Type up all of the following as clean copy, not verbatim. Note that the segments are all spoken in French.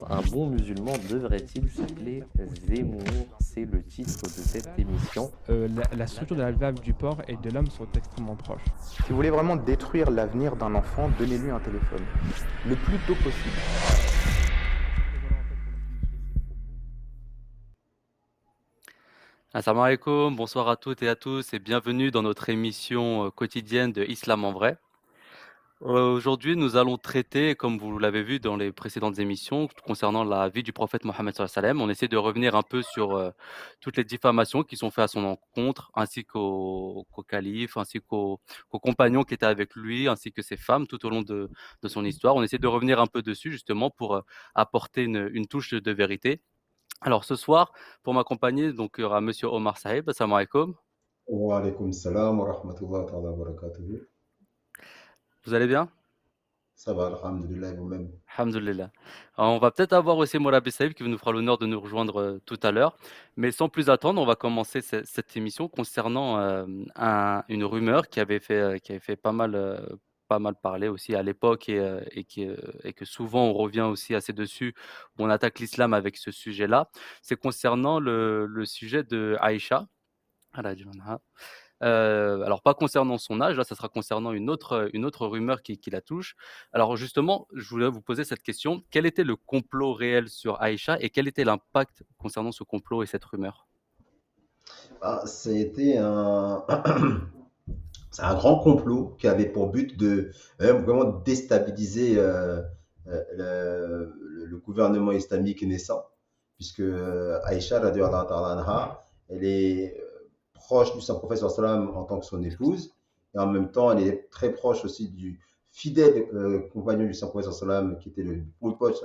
Un bon musulman devrait-il s'appeler Zemmour? C'est le titre de cette émission. La structure de la valve du porc et de l'homme sont extrêmement proches. Si vous voulez vraiment détruire l'avenir d'un enfant, donnez-lui un téléphone. Le plus tôt possible. Assalamu alaikum, bonsoir à toutes et à tous et bienvenue dans notre émission quotidienne de Islam en vrai. Aujourd'hui, nous allons traiter, comme vous l'avez vu dans les précédentes émissions, concernant la vie du prophète Mohammed sallallahu alayhi wa sallam. On essaie de revenir un peu sur toutes les diffamations qui sont faites à son encontre, ainsi qu'au calife, ainsi qu'aux compagnons qui étaient avec lui, ainsi que ses femmes tout au long de son histoire. On essaie de revenir un peu dessus justement pour apporter une touche de vérité. Alors ce soir, pour m'accompagner, donc il y aura Monsieur Omar Sahib. Assalamu alaikum. Wa alaykoum salam wa rahmatullahi ta'ala wa barakatuhu. Vous allez bien? Ça va, alhamdulillah, vous-même. Alhamdulillah. Alors, on va peut-être avoir aussi Moulabi Saïb qui nous fera l'honneur de nous rejoindre tout à l'heure. Mais sans plus attendre, on va commencer cette émission concernant une rumeur qui avait fait pas mal parler aussi à l'époque et que souvent on revient aussi assez dessus, où on attaque l'islam avec ce sujet-là. C'est concernant le sujet de Aïcha. Alors pas concernant son âge, là, ça sera concernant une autre rumeur qui la touche. Alors justement, je voulais vous poser cette question: quel était le complot réel sur Aïcha et quel était l'impact concernant ce complot et cette rumeur? C'était un, c'est un grand complot qui avait pour but de vraiment déstabiliser le gouvernement islamique naissant, puisque Aïcha, radhiyallahu ta'ala anha, elle est proche du Saint-Prophète sallallahu alayhi wa sallam en tant que son épouse, et en même temps, elle est très proche aussi du fidèle compagnon du Saint-Prophète sallallahu alayhi wa sallam, qui était le proche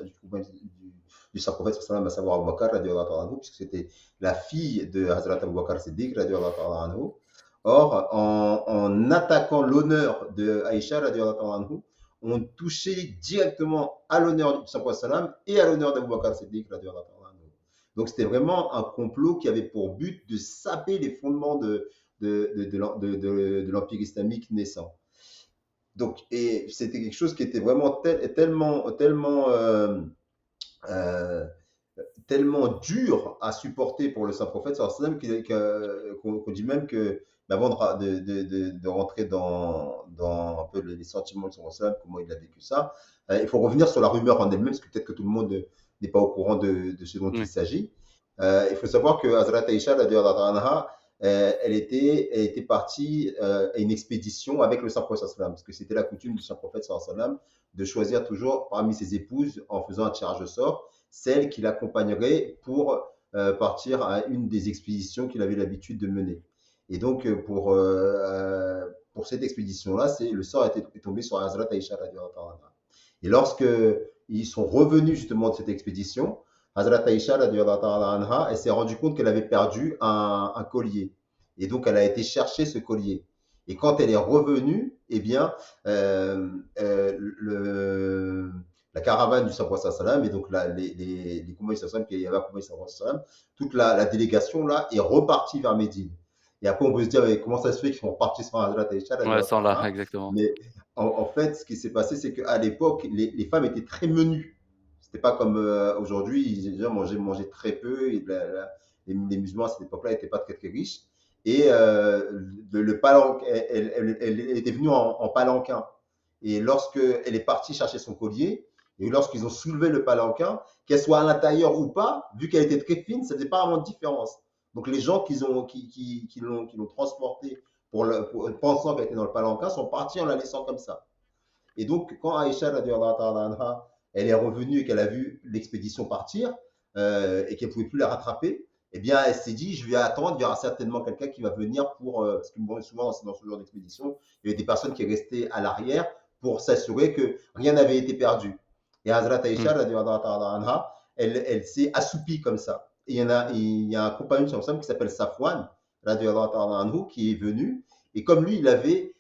du Saint-Prophète sallallahu alayhi wa sallam, à savoir Abu Bakr, radhiyallahu ta'ala anhu, puisque c'était la fille de Hazrat Abu Bakr Siddiq, radhiyallahu ta'ala anhu. Or, en attaquant l'honneur de Aïcha, radhiyallahu ta'ala anhu, on touchait directement à l'honneur du Saint-Prophète sallallahu alayhi wa sallam et à l'honneur d'Abu Bakr Siddiq, radhiyallahu ta'ala anhu. Donc c'était vraiment un complot qui avait pour but de saper les fondements de l'Empire islamique naissant. Donc, et c'était quelque chose qui était vraiment tellement dur à supporter pour le Saint-Prophète, qu'on dit même que, avant de rentrer dans un peu les sentiments de son Saint-Prophète, comment il a vécu ça, il faut revenir sur la rumeur en elle-même, parce que peut-être que tout le monde n'est pas au courant de ce dont il Oui. s'agit. Il faut savoir que Hazrat Aïcha, radhiyallahu anha, elle était partie à une expédition avec le Saint-Prophète, parce que c'était la coutume du Saint-Prophète de choisir toujours parmi ses épouses, en faisant un tirage au sort, celle qui l'accompagnerait pour partir à une des expéditions qu'il avait l'habitude de mener. Et donc, pour cette expédition-là, le sort est tombé sur Hazrat Aïcha, radhiyallahu anha. Et lorsque ils sont revenus justement de cette expédition, Hazrat Aïcha, radhiyallahu anha, elle s'est rendue compte qu'elle avait perdu un collier. Et donc, elle a été chercher ce collier. Et quand elle est revenue, eh bien, la caravane du Saint-Prophète sallam et donc les compagnons sallam qui y avait accompagné le Saint-Prophète sallam, toute la délégation là est repartie vers Médine. Et après, on peut se dire, mais comment ça se fait qu'ils sont partis sans Hazrat Aïcha, Ouais, sans là, radhiyallahu anha. exactement. Mais en fait, ce qui s'est passé, c'est qu'à l'époque, les femmes étaient très menues. C'était pas comme aujourd'hui, ils déjà mangeaient très peu. Et les musulmans à cette époque-là n'étaient pas très très riches. Et le palanquin, elle était venue en palanquin. Et lorsqu'elle est partie chercher son collier, et lorsqu'ils ont soulevé le palanquin, qu'elle soit à l'intérieur ou pas, vu qu'elle était très fine, ça ne faisait pas vraiment de différence. Donc les gens qui l'ont transportée pensant qu'elle était dans le palanquin sont partis en la laissant comme ça. Et donc, quand Aïcha, radhiyallahu ta'ala anha, elle est revenue et qu'elle a vu l'expédition partir et qu'elle ne pouvait plus la rattraper, eh bien, elle s'est dit, je vais attendre, il y aura certainement quelqu'un qui va venir pour, parce que bon, souvent dans ce genre d'expédition, il y avait des personnes qui restaient à l'arrière pour s'assurer que rien n'avait été perdu. Et Hazrat Aïcha, radhiyallahu ta'ala anha, elle s'est assoupie comme ça. Et il y a un compagnon de qui s'appelle Safwan, radhiyallahu ta'ala anhu, qui est venu. Et comme lui, il avait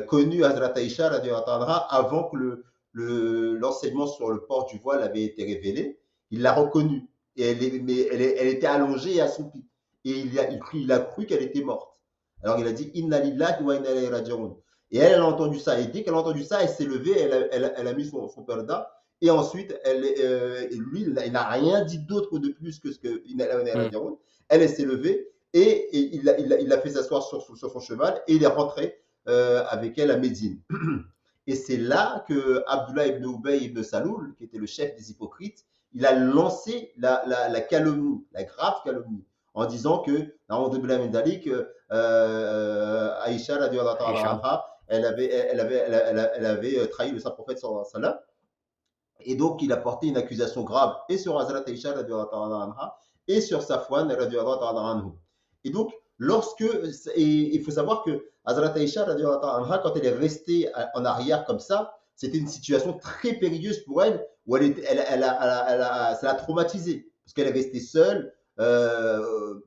connu Hazrat Aïcha, radhiyallahu ta'ala anha, avant que l'enseignement sur le port du voile avait été révélé, il l'a reconnue. Et elle était allongée et assoupie. Et il a cru qu'elle était morte. Alors il a dit Inna lillahi wa inna ilayhi raji'un. Et elle a entendu ça. Et dès qu'elle a entendu ça, elle s'est levée, elle a mis son perda Et ensuite, lui, il n'a rien dit d'autre de plus que ce Hmm. elle s'est levée et il l'a fait s'asseoir sur son cheval et il est rentré avec elle à Médine. Et c'est là que Abdullah ibn Ubay ibn Saloul, qui était le chef des hypocrites, il a lancé la calomnie, la grave calomnie, en disant que, Aïcha, Aïcha. elle avait trahi le saint prophète sallallahu alayhi wa sallam. Et donc, il a porté une accusation grave et sur Hazrat Aïcha et sur Safwan. Et donc, il faut savoir que Hazrat Aïcha, quand elle est restée en arrière comme c'était une situation très périlleuse pour elle, où ça l'a traumatisée, parce qu'elle est restée seule au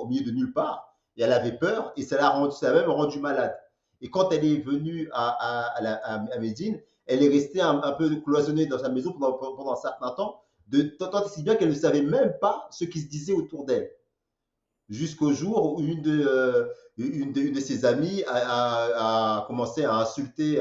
milieu de nulle part, et elle avait peur, et ça l'a même rendu malade. Et quand elle est venue à Médine, elle est restée un peu cloisonnée dans sa maison pendant un certain temps, tant et si bien qu'elle ne savait même pas ce qui se disait autour d'elle. Jusqu'au jour où une de ses amies a commencé à insulter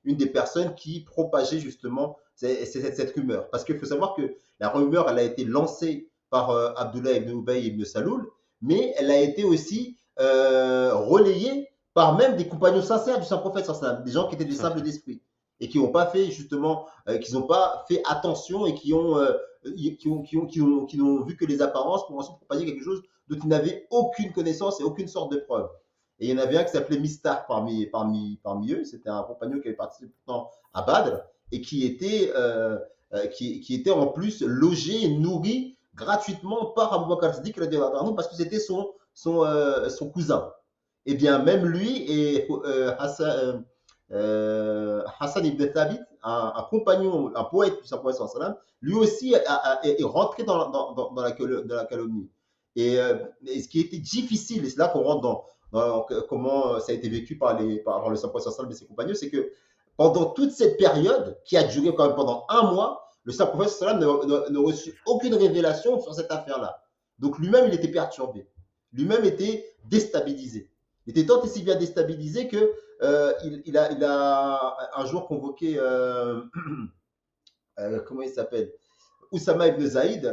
une des personnes qui propageait justement cette rumeur. Parce qu'il faut savoir que la rumeur, elle a été lancée par Abdullah ibn Ubay ibn Saloul, mais elle a été aussi relayée par même des compagnons sincères du Saint-Prophète, des gens qui étaient des Tout à simples fait. d'esprit et qui n'ont pas fait justement, qui n'ont pas fait attention et qui n'ont vu que les apparences pour ensuite propager quelque chose dont ils n'avaient aucune connaissance et aucune sorte de preuve. Et il y en avait un qui s'appelait Mistar parmi eux, c'était un compagnon qui avait participé pourtant à Badr et qui était en plus logé et nourri gratuitement par Abu Bakr Siddiq parce que c'était son cousin. Et bien même lui et Hassan ibn Thabit, un compagnon, un poète du Saint-Prophète sallam, lui aussi est rentré dans la calomnie. Et ce qui était difficile, et c'est là qu'on rentre dans comment ça a été vécu par le Saint-Prophète sallam et ses compagnons, c'est que pendant toute cette période, qui a duré quand même pendant un mois, le Saint-Prophète sallam ne reçut aucune révélation sur cette affaire-là. Donc lui-même, il était perturbé. Lui-même était déstabilisé. Il était tant et si bien déstabilisé que il a un jour convoqué, comment il s'appelle, Oussama ibn Zaïd, qui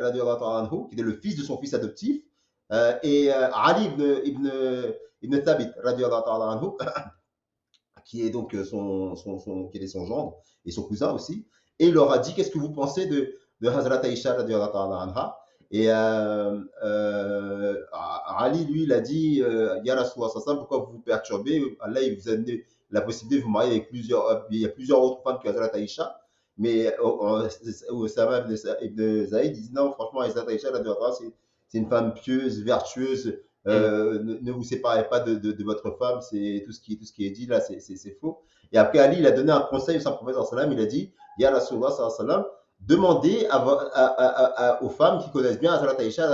était le fils de son fils adoptif, et Ali ibn Thabit, qui est donc qui était son gendre et son cousin aussi, et il leur a dit qu'est-ce que vous pensez de Hazrat Aïcha anha. Et Ali, lui, il a dit Ya Rasulullah, pourquoi vous vous perturbez? Allah, il vous a donné la possibilité de vous marier avec il y a plusieurs autres femmes que Hazrat Aïcha. Mais Osama ibn Zaïd dit non, franchement, Hazrat Aïcha, c'est une femme pieuse, vertueuse. Hmm. Ne vous séparez pas de votre femme, c'est tout ce qui est dit là, c'est faux. Et après, Ali, il a donné un conseil au Saint-Prophète, il a dit Ya Rasulullah, demandez aux femmes qui connaissent bien Hazrat Aïcha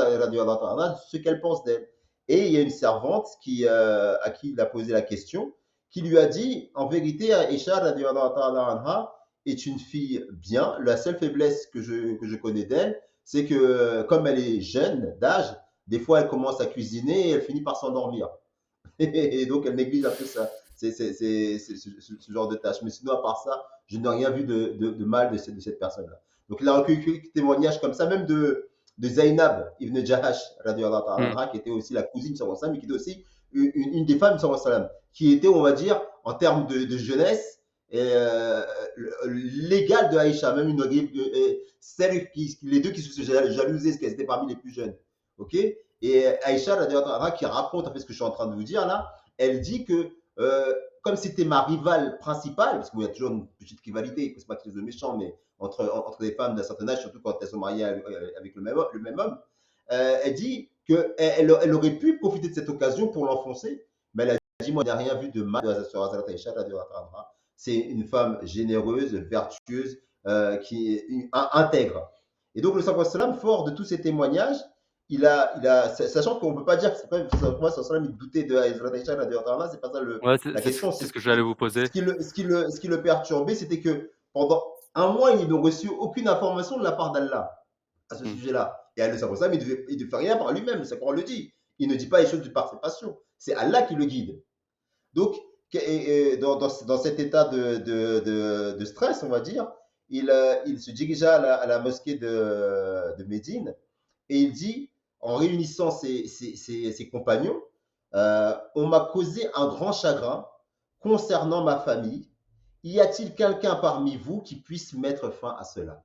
ce qu'elles pensent d'elle. Et il y a une servante à qui il a posé la question, qui lui a dit en vérité, Aïcha est une fille bien. La seule faiblesse que je connais d'elle, c'est que comme elle est jeune d'âge, des fois elle commence à cuisiner et elle finit par s'endormir. Et donc elle néglige un peu ça, ce genre de tâches. Mais sinon, à part ça, je n'ai rien vu de mal de cette personne-là. Donc il a recueilli quelques témoignages comme ça, même de Zainab ibn Jahash, Hmm. qui était aussi la cousine de mais qui était aussi une des femmes de qui était, on va dire, en termes de jeunesse, l'égale de Aïcha, même les deux qui se jalousaient, parce qu'elles étaient parmi les plus jeunes. Ok. Et Aïcha, qui raconte en fait ce que je suis en train de vous dire là, elle dit que comme c'était ma rivale principale, parce qu'il y a toujours une petite rivalité, c'est pas quelque chose de méchant, mais entre des femmes d'un certain âge, surtout quand elles sont mariées avec le même homme, elle dit qu'elle aurait pu profiter de cette occasion pour l'enfoncer, mais elle a dit moi, je n'ai rien vu de mal sur Hazrat Aïcha. C'est une femme généreuse, vertueuse, qui est intègre. Et donc le Saint-Prophète, fort de tous ces témoignages, sachant qu'on ne peut pas dire que c'est pas le Prophète il doutait de Hazrat Aïcha, c'est pas ça Ouais, la question. c'est ce que j'allais vous poser. Ce qui le perturbait, c'était que pendant un mois, ils n'ont reçu aucune information de la part d'Allah à ce Hmm. sujet-là. Et le Saint-Prophète, il ne fait rien par lui-même, c'est qu'on le dit. Il ne dit pas les choses de par ses passions. C'est Allah qui le guide. Donc, dans cet état de stress, on va dire, il se dirigea à la mosquée de Médine et il dit, en réunissant ses compagnons, on m'a causé un grand chagrin concernant ma famille. Y a-t-il quelqu'un parmi vous qui puisse mettre fin à cela?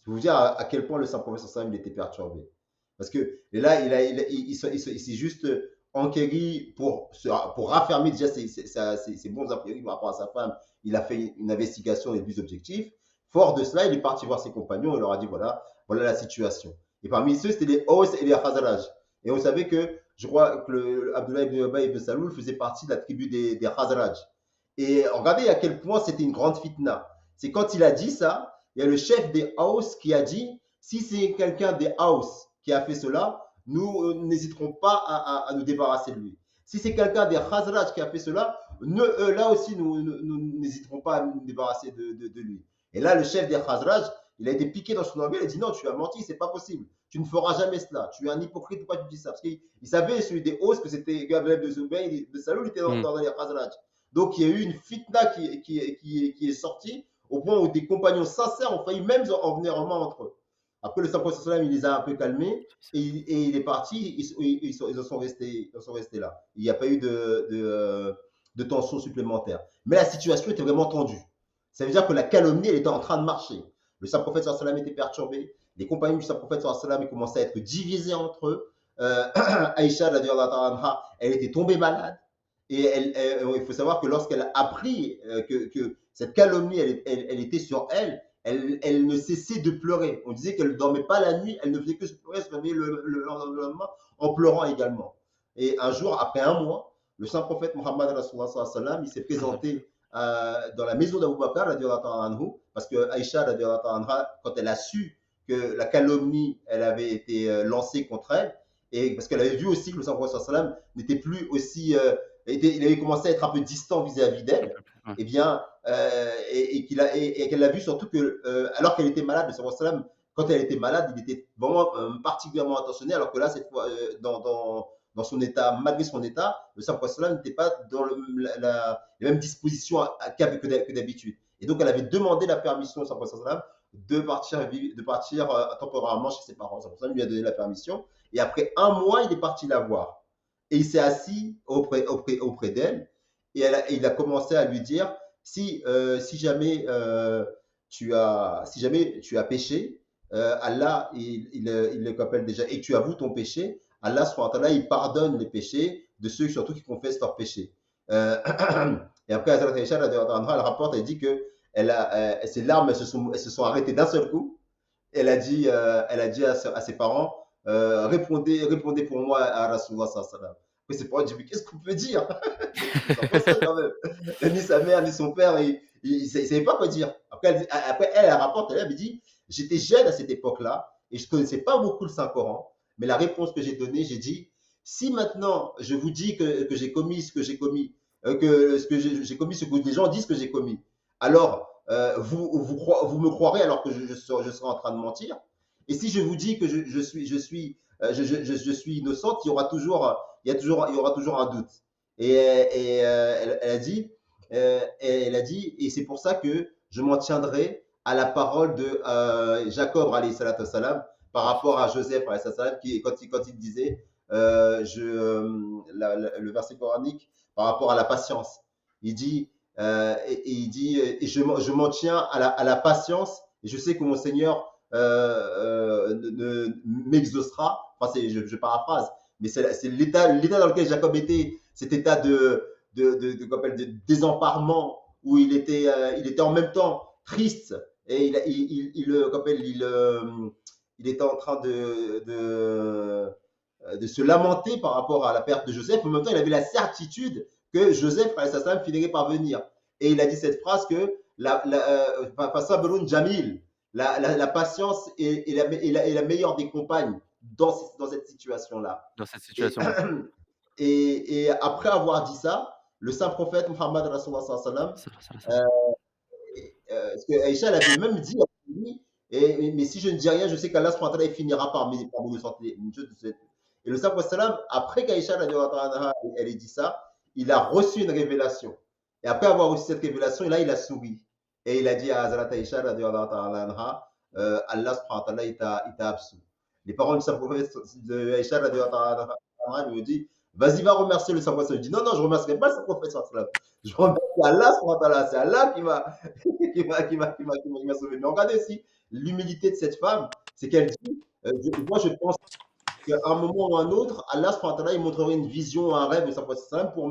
Je vous dire à quel point le Saint-Prophète sallam il était perturbé. Parce que et là, il s'est juste enquéri pour raffermir déjà ses bons a priori par rapport à sa femme. Il a fait une investigation des buts objectifs. Fort de cela, il est parti voir ses compagnons et leur a dit voilà la situation. Et parmi ceux, c'était les Aus et les Khazraj. Et on savait que, je crois que Abdullah ibn Ubay ibn Saloul faisait partie de la tribu des Khazraj. Et regardez à quel point c'était une grande fitna. C'est quand il a dit ça, il y a le chef des Aus qui a dit si c'est quelqu'un des Aus qui a fait cela, nous n'hésiterons pas à nous débarrasser de lui. Si c'est quelqu'un des Khazraj qui a fait cela, là aussi, nous n'hésiterons pas à nous débarrasser de lui. Et là, le chef des Khazraj, il a été piqué dans son orgueil, il a dit non, tu as menti, c'est pas possible. Tu ne feras jamais cela. Tu es un hypocrite, pourquoi tu dis ça? Parce qu'il savait, celui des Aus, que c'était Gabriel de Zubayr, de Saloul, il était dans les Khazraj. Donc, il y a eu une fitna qui est sortie au point où des compagnons sincères ont failli même en venir en main entre eux. Après, le Saint-Prophète il les a un peu calmés et il est parti. Ils en sont restés là. Il n'y a pas eu de tension supplémentaire. Mais la situation était vraiment tendue. Ça veut dire que la calomnie, elle était en train de marcher. Le Saint-Prophète était perturbé. Les compagnons du Saint-Prophète commençaient à être divisés entre eux. Aïcha, elle était tombée malade. Et il faut savoir que lorsqu'elle a appris que cette calomnie, elle était sur elle, elle ne cessait de pleurer. On disait qu'elle ne dormait pas la nuit, elle ne faisait que se pleurer, se réveiller le lendemain en pleurant également. Et un jour, après un mois, le Saint-Prophète Mohammed il s'est présenté dans la maison d'Abu Bakr, parce que Aïcha, quand elle a su que la calomnie, elle avait été lancée contre elle, et parce qu'elle avait vu aussi que le Saint-Prophète n'était plus aussi... il avait commencé à être un peu distant vis-à-vis d'elle, et bien, et qu'elle a vu surtout que, alors qu'elle était malade, le Saint-Prophète, quand elle était malade, il était vraiment particulièrement attentionné, alors que là, cette fois, dans son état, malgré son état, le Saint-Prophète n'était pas dans les mêmes dispositions que d'habitude. Et donc, elle avait demandé la permission au Saint-Prophète de partir temporairement chez ses parents. Le Saint-Prophète lui a donné la permission, et après un mois, il est parti la voir. Et il s'est assis auprès d'elle et il a commencé à lui dire si jamais tu as péché, Allah il le rappelle déjà et que tu avoues ton péché, Allah subhanahu wa ta'ala, il pardonne les péchés de ceux surtout qui confessent leurs péchés. Et après Hazrat Aïcha elle rapporte, elle dit que ses larmes elles se sont arrêtées d'un seul coup. Elle a dit à ses parents répondez pour moi à Rasulullah sallallahu alayhi wa sallam. Après, ses parents disent, mais qu'est-ce qu'on peut dire? Quand même. Ni sa mère, ni son père, ils ne savaient pas quoi dire. Après, elle rapporte, elle dit, j'étais jeune à cette époque-là et je ne connaissais pas beaucoup le Saint-Coran, mais la réponse que j'ai donnée, j'ai dit, si maintenant je vous dis que j'ai commis ce que j'ai commis, j'ai commis ce que les gens disent que j'ai commis, alors vous me croirez alors que je serai en train de mentir. Et si je vous dis que je suis innocente, il y aura toujours un doute. Et elle a dit, et c'est pour ça que je m'en tiendrai à la parole de Jacob alayhi salatu wassalam, par rapport à Joseph alayhi salatu wassalam, quand il disait le verset coranique par rapport à la patience. Il dit et je m'en tiens à la patience, et je sais que mon Seigneur m'exaucera. Enfin, je paraphrase, mais c'est l'état dans lequel Jacob était, cet état de désemparement, où il était en même temps triste, et il était en train de se lamenter par rapport à la perte de Joseph. En même temps, il avait la certitude que Joseph finirait par venir. Et il a dit cette phrase que la patience est la meilleure des compagnes dans cette situation-là. Dans cette situation-là. Et après avoir dit ça, le saint prophète Muhammad Rasulullah sallallahu alayhi wa sallam, ce que Aïcha avait même dit, mais si je ne dis rien, je sais qu'Allah finira par m'innocenter. Et le saint prophète, après qu'Aïcha elle ait dit ça, il a reçu une révélation. Et après avoir reçu cette révélation, là, il a souri. Et il a dit à Hazrat Aïcha, radiallahu ta'ala anha, Allah subhanahu wa ta'ala, il t'a absous. Les parents du Saint-Prophète de Aïcha, radiallahu ta'ala anha, lui ont dit, vas-y, va remercier le Saint-Prophète. Il dit, non, non, je ne remercierai pas le Saint-Prophète. Je remercie Allah subhanahu wa ta'ala. C'est Allah qui m'a sauvé. Mais regardez aussi l'humilité de cette femme, c'est qu'elle dit, moi je pense qu'à un moment ou un autre, Allah subhanahu wa ta'ala, il montrerait une vision, un rêve de sa prophète pour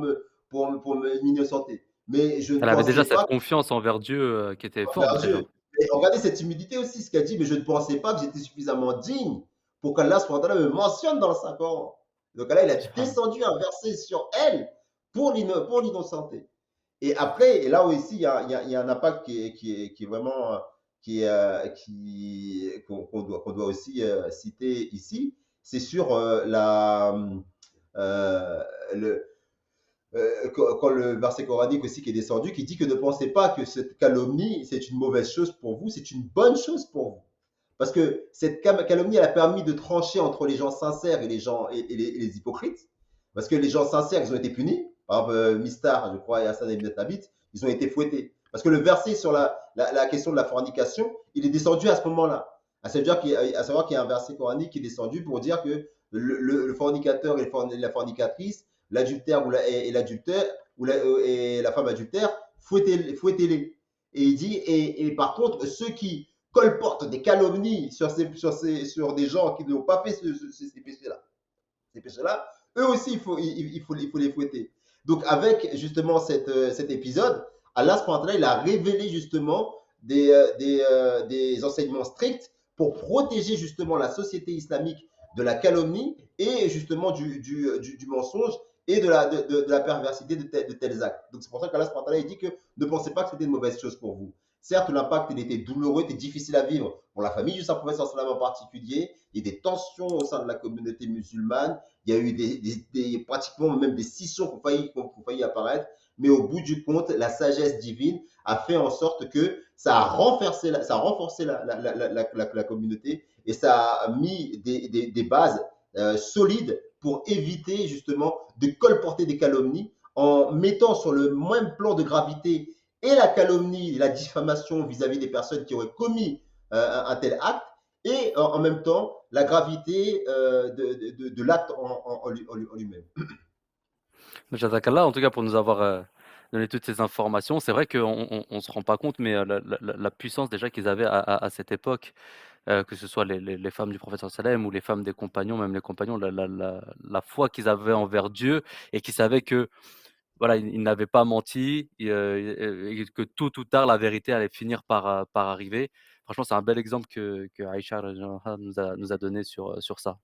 m'innocenter. Mais je ne Elle avait déjà pensais cette pas confiance envers Dieu, qui était forte envers déjà. Dieu. Et regardez cette humilité aussi, ce qu'elle dit, mais je ne pensais pas que j'étais suffisamment digne pour qu'Allah subhanahu wa ta'ala me mentionne dans le Saint-Coran. Donc Allah, il a Subhanallah. descendu un verset sur elle pour l'innocenter. Et après, et là aussi, il y a un impact qui est vraiment qu'on doit aussi citer ici, c'est sur le, quand le verset coranique aussi qui est descendu, qui dit que ne pensez pas que cette calomnie, c'est une mauvaise chose pour vous, c'est une bonne chose pour vous. Parce que cette calomnie, elle a permis de trancher entre les gens sincères et les hypocrites. Parce que les gens sincères, ils ont été punis. Par exemple, Mistar, je crois, et Hassan ibn Thabit, ils ont été fouettés. Parce que le verset sur la question de la fornication, il est descendu à ce moment-là. À savoir qu'il y a un verset coranique qui est descendu pour dire que le fornicateur et la fornicatrice, l'adultère et l'adultère, et la femme adultère, fouettez-les. Et il dit, et par contre, ceux qui colportent des calomnies sur des gens qui n'ont pas fait ces péchés-là, eux aussi, il faut les fouetter. Donc, avec justement cet épisode, Allah il a révélé justement des enseignements stricts pour protéger justement la société islamique de la calomnie et justement du mensonge et de la perversité de tels actes. Donc, c'est pour ça qu'Allah il dit que ne pensez pas que c'était une mauvaise chose pour vous. Certes, l'impact il était douloureux, était difficile à vivre pour la famille du Saint-Prophète en particulier. Il y a des tensions au sein de la communauté musulmane. Il y a eu pratiquement même des scissions qui ont failli apparaître. Mais au bout du compte, la sagesse divine a fait en sorte que ça a renforcé la communauté et ça a mis des bases solides pour éviter justement de colporter des calomnies en mettant sur le même plan de gravité et la calomnie, la diffamation vis-à-vis des personnes qui auraient commis un tel acte, et en même temps la gravité de l'acte en lui-même. Jazakallah, en tout cas pour nous avoir donné toutes ces informations. C'est vrai qu'on ne se rend pas compte, mais la puissance déjà qu'ils avaient à cette époque, que ce soit les femmes du prophète sallam ou les femmes des compagnons, même les compagnons, la foi qu'ils avaient envers Dieu et qui savaient que voilà, ils n'avaient pas menti et que tôt ou tard, la vérité allait finir par arriver. Franchement, c'est un bel exemple que Aïcha nous a donné sur ça.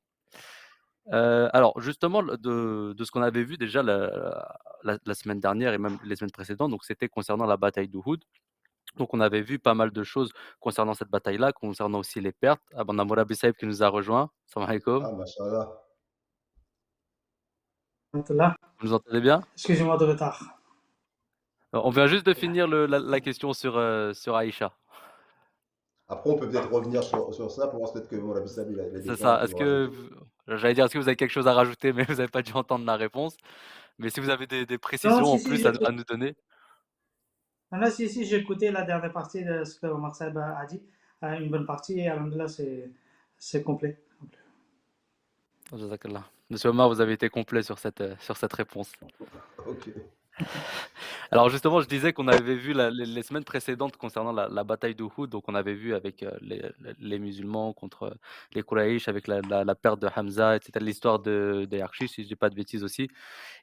Alors justement, de ce qu'on avait vu déjà la semaine dernière et même les semaines précédentes, donc c'était concernant la bataille d'Uhud. Donc on avait vu pas mal de choses concernant cette bataille-là, concernant aussi les pertes. Ah ben, on a Mourab Saïb qui nous a rejoint. Salam alaikum. Ah, mashallah. Là, Vous nous entendez bien? excusez-moi de retard. On vient juste de finir la question sur Aïcha. Après, on peut peut-être revenir sur ça pour voir peut-être que mon Abissab, il a des C'est points ça. qu'il Est-ce veut que rajouter. j'allais dire, est-ce que vous avez quelque chose à rajouter, mais vous n'avez pas dû entendre la réponse. Mais si vous avez des Non, précisions en si, plus à nous donner. non, si, j'ai écouté la dernière partie de ce que Omar Saïb a dit, une bonne partie, et alhamdoulilah, c'est complet. Jazakallah. Monsieur Omar, vous avez été complet sur cette réponse. Ok. Alors justement, je disais qu'on avait vu les semaines précédentes concernant la bataille d'Uhud, donc on avait vu avec les musulmans contre les Quraysh, avec la perte de Hamza, etc., l'histoire des Yarchi, si je dis pas de bêtises aussi.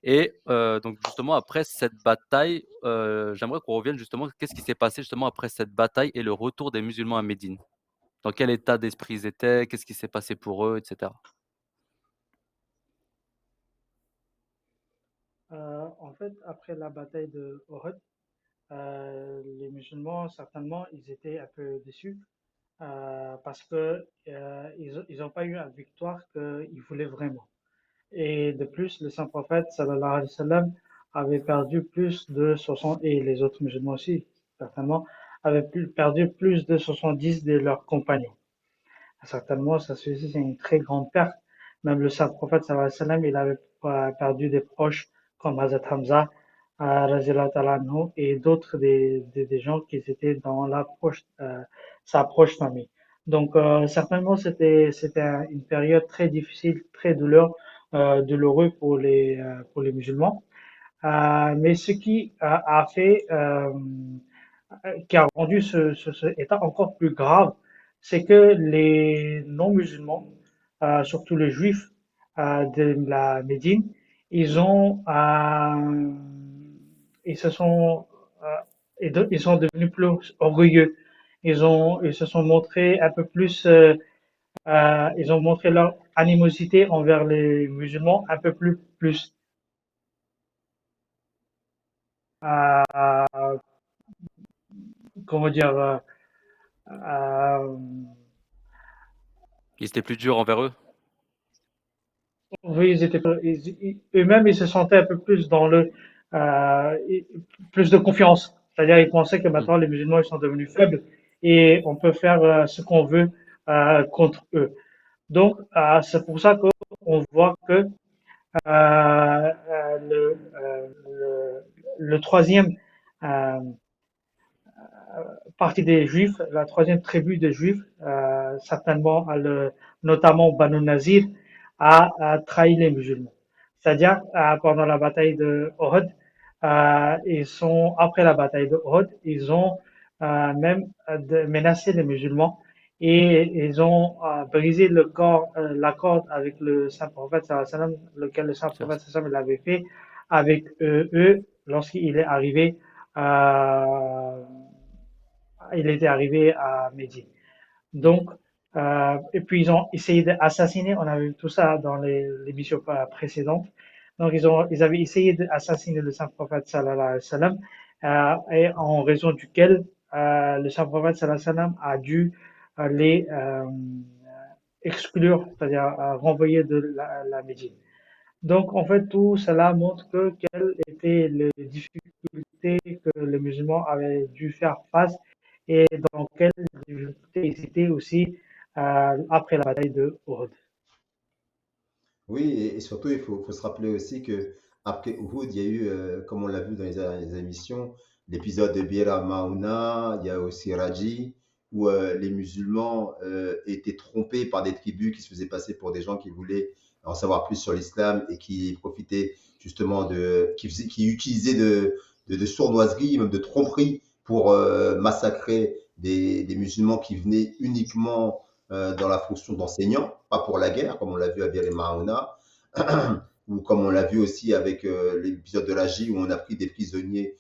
Et donc justement, après cette bataille, j'aimerais qu'on revienne justement, qu'est-ce qui s'est passé justement après cette bataille et le retour des musulmans à Médine? Dans quel état d'esprit ils étaient? Qu'est-ce qui s'est passé pour eux, etc. En fait, après la bataille de Uhud, les musulmans, certainement, ils étaient un peu déçus parce que ils n'ont pas eu la victoire qu'ils voulaient vraiment. Et de plus, le saint prophète, sallallahu alayhi wa sallam, avait perdu plus de 60, et les autres musulmans aussi, certainement, avaient perdu plus de 70 de leurs compagnons. Certainement, ça c'est une très grande perte. Même le saint prophète, sallallahu alayhi wa sallam, il avait perdu des proches comme Hazrat Hamza, Radiallahu ta'ala anhu, et d'autres des gens qui étaient dans sa proche famille. Donc, certainement, une période très difficile, très douloureuse pour les musulmans. Mais ce qui a fait, qui a rendu ce état encore plus grave, c'est que les non-musulmans, surtout les juifs de la Médine, ils ont, ils se sont, ils sont devenus plus orgueilleux. Ils se sont montrés un peu plus, ils ont montré leur animosité envers les musulmans un peu plus, euh, comment dire, euh, Ils étaient plus durs envers eux? oui, eux-mêmes, ils se sentaient un peu plus plus de confiance. C'est-à-dire, ils pensaient que Mmh. maintenant, les musulmans, ils sont devenus faibles et on peut faire ce qu'on veut contre eux. Donc, c'est pour ça qu'on voit que le troisième euh, partie des Juifs, la troisième tribu des Juifs, certainement, notamment Banu Nazir, a trahi les musulmans. C'est-à-dire, pendant la bataille de Uhud, après la bataille de Uhud, ils ont même menacé les musulmans et ils ont brisé la corde avec le saint prophète, sallallahu alayhi wa sallam, lequel le saint prophète sallallahu alayhi wa sallam l'avait fait avec eux lorsqu'il est arrivé euh, il était arrivé à Médine. Donc, et puis ils ont essayé d'assassiner, on a vu tout ça dans l'émission précédente. Donc, ils avaient essayé d'assassiner le saint prophète sallallahu alayhi wa sallam, et en raison duquel le saint prophète sallallahu alayhi wa sallam a dû les exclure, c'est-à-dire renvoyer de la Médine. Donc, en fait, tout cela montre quelles étaient les difficultés que les musulmans avaient dû faire face et dans quelles difficultés ils étaient aussi après la bataille de Uhud. Oui, et surtout, faut se rappeler aussi que après Uhud, il y a eu, comme on l'a vu dans les émissions, l'épisode de Bir Mauna, il y a aussi Raji, où les musulmans étaient trompés par des tribus qui se faisaient passer pour des gens qui voulaient en savoir plus sur l'islam et qui profitaient justement qui utilisaient de sournoiserie, même de tromperie pour massacrer des musulmans qui venaient uniquement dans la fonction d'enseignant, pas pour la guerre, comme on l'a vu à Bir el Mauna, ou comme on l'a vu aussi avec l'épisode de l'Agi, où on a pris des prisonniers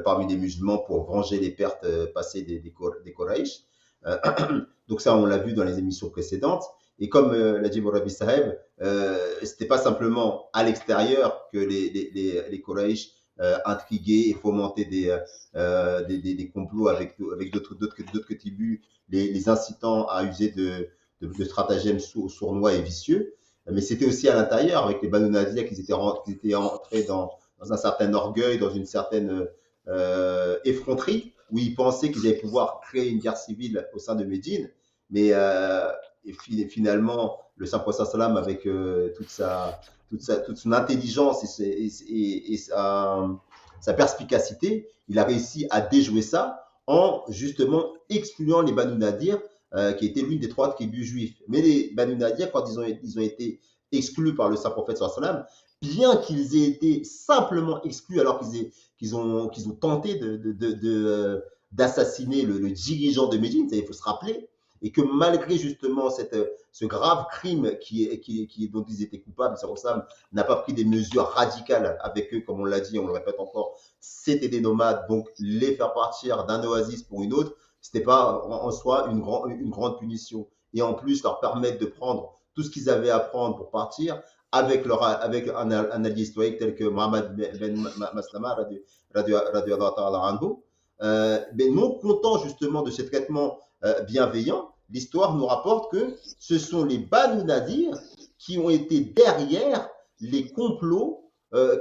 parmi les musulmans pour venger les pertes passées des Quraysh. Donc ça, on l'a vu dans les émissions précédentes. Et comme l'a dit Morabi Saheb, c'était pas simplement à l'extérieur que les Quraysh intriguaient et fomentaient des complots avec d'autres tribus, les incitant à user de stratagèmes sournois et vicieux. Mais c'était aussi à l'intérieur avec les Banu Nadir qui étaient entrés dans un certain orgueil, dans une certaine effronterie, où ils pensaient qu'ils allaient pouvoir créer une guerre civile au sein de Médine. Mais finalement, le Saint-Prophète sallam, avec toute son intelligence et sa perspicacité, il a réussi à déjouer ça en justement excluant les Banu Nadir, qui était l'une des trois tribus juives. Mais les Banu Nadir, quand ils ont été exclus par le Saint-Prophète sallam, bien qu'ils aient été simplement exclus alors qu'ils ont tenté d'assassiner le dirigeant de Médine, il faut se rappeler, et que malgré justement ce grave crime dont ils étaient coupables, Sam n'a pas pris des mesures radicales avec eux, comme on l'a dit, on le répète encore, c'était des nomades, donc les faire partir d'un oasis pour une autre, c'était pas en soi une grande punition. Et en plus, leur permettre de prendre tout ce qu'ils avaient à prendre pour partir avec un allié historique tel que Mohamed Ben Maslama, mais non content justement de ces traitements bienveillants, l'histoire nous rapporte que ce sont les Banu Nadir qui ont été derrière les complots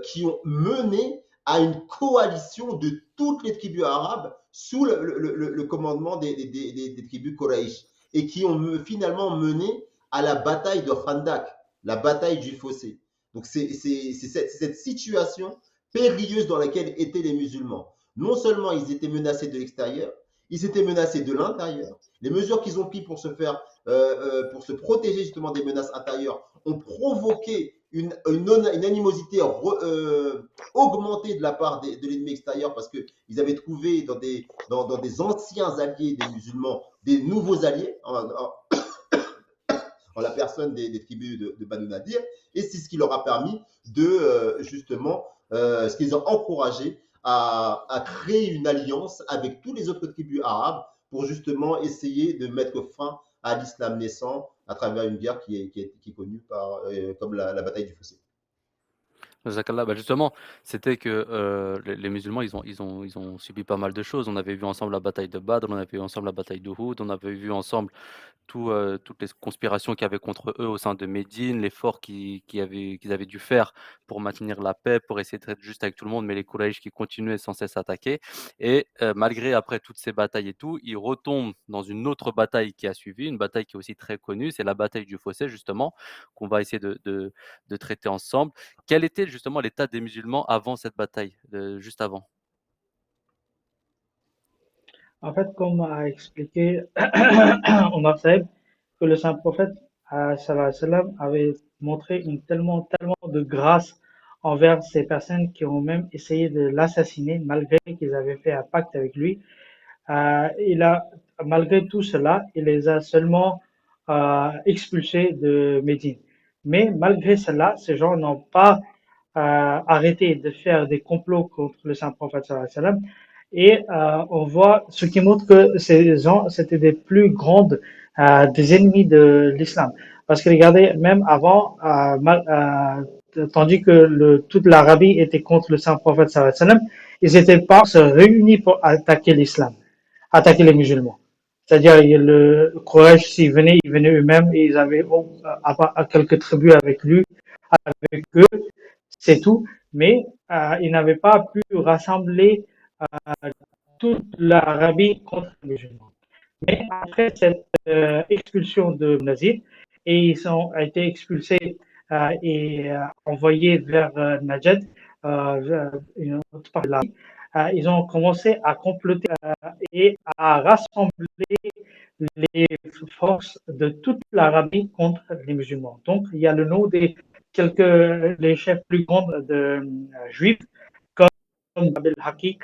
qui ont mené à une coalition de toutes les tribus arabes sous le commandement des tribus Quraysh et qui ont finalement mené à la bataille de Khandak, la bataille du fossé. Donc c'est cette situation périlleuse dans laquelle étaient les musulmans. Non seulement ils étaient menacés de l'extérieur, ils étaient menacés de l'intérieur. Les mesures qu'ils ont prises pour pour se protéger justement des menaces intérieures ont provoqué une animosité augmentée de la part de l'ennemi extérieur parce qu'ils avaient trouvé dans des anciens alliés des musulmans des nouveaux alliés en la personne des tribus de Banu Nadir, et c'est ce qui leur a permis de justement, ce qu'ils ont encouragé à créer une alliance avec toutes les autres tribus arabes pour justement essayer de mettre fin à l'islam naissant à travers une guerre qui est connue comme la bataille du fossé. Jazakallah. Bah, justement, c'était que les musulmans, ils ont subi pas mal de choses. On avait vu ensemble la bataille de Badr, on avait vu ensemble la bataille d'Uhud, on avait vu ensemble toutes les conspirations qu'il y avait contre eux au sein de Médine, l'effort qu'ils avaient dû faire pour maintenir la paix, pour essayer d'être juste avec tout le monde, mais les Quraysh qui continuaient sans cesse à attaquer. Et malgré après toutes ces batailles et tout, ils retombent dans une autre bataille qui a suivi, une bataille qui est aussi très connue, c'est la bataille du fossé justement, qu'on va essayer de traiter ensemble. Quel était justement l'état des musulmans avant cette bataille, juste avant? En fait, comme a expliqué Omar Saïd, que le saint prophète sallallahu alayhi wa sallam, avait montré tellement de grâce envers ces personnes qui ont même essayé de l'assassiner malgré qu'ils avaient fait un pacte avec lui. Il a, malgré tout cela, il les a seulement expulsés de Médine. Mais malgré cela, ces gens n'ont pas arrêté de faire des complots contre le saint prophète sallallahu alayhi wa sallam. Et on voit ce qui montre que ces gens, c'était des plus grandes des ennemis de l'islam. Parce que regardez, même avant, tandis que toute l'Arabie était contre le saint prophète sallallahu alayhi wa sallam, ils n'étaient pas se réunis pour attaquer l'islam, attaquer les musulmans. C'est-à-dire, le Quraysh, s'ils venaient, ils venaient eux-mêmes et ils avaient quelques tribus avec eux, c'est tout. Mais ils n'avaient pas pu rassembler toute l'Arabie contre les musulmans. Mais après cette expulsion de Nazir, et ils ont été expulsés et envoyés vers Najd, une autre part de la ils ont commencé à comploter et à rassembler les forces de toute l'Arabie contre les musulmans. Donc, il y a le nom des les chefs plus grands de juifs, comme Abel Hakik,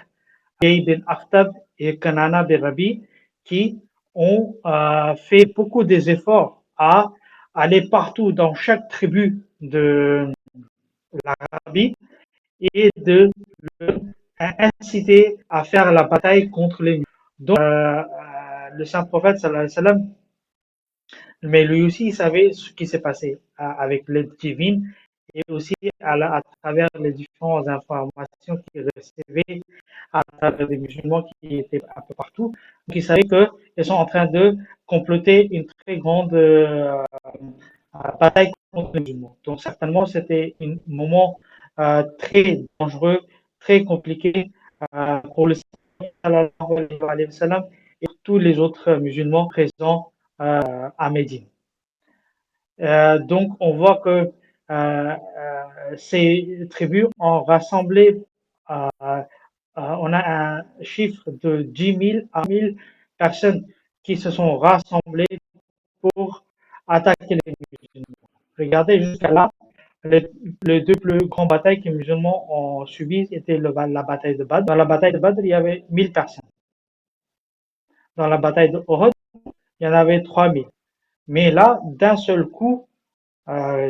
bin Akhtab et Kanana bin Rabi, qui ont fait beaucoup des efforts à aller partout dans chaque tribu de l'Arabie et de inciter à faire la bataille contre les musulmans. Donc, le saint prophète, sallallahu alayhi wa sallam, mais lui aussi, il savait ce qui s'est passé avec l'aide divine et aussi à travers les différentes informations qu'il recevait à travers des musulmans qui étaient un peu partout. Donc, il savait qu'ils sont en train de comploter une très grande bataille contre les musulmans. Donc, certainement, c'était un moment très dangereux, très compliqué pour le sallallahu alayhi wa sallam et tous les autres musulmans présents à Médine. Donc, on voit que ces tribus ont rassemblé, on a un chiffre de 10 000 à 1000 personnes qui se sont rassemblées pour attaquer les musulmans. Regardez jusqu'à là, les deux plus grandes batailles que les musulmans ont subies étaient la bataille de Badr. Dans la bataille de Badr, il y avait 1000 personnes. Dans la bataille de Uhud, il y en avait 3000. Mais là, d'un seul coup,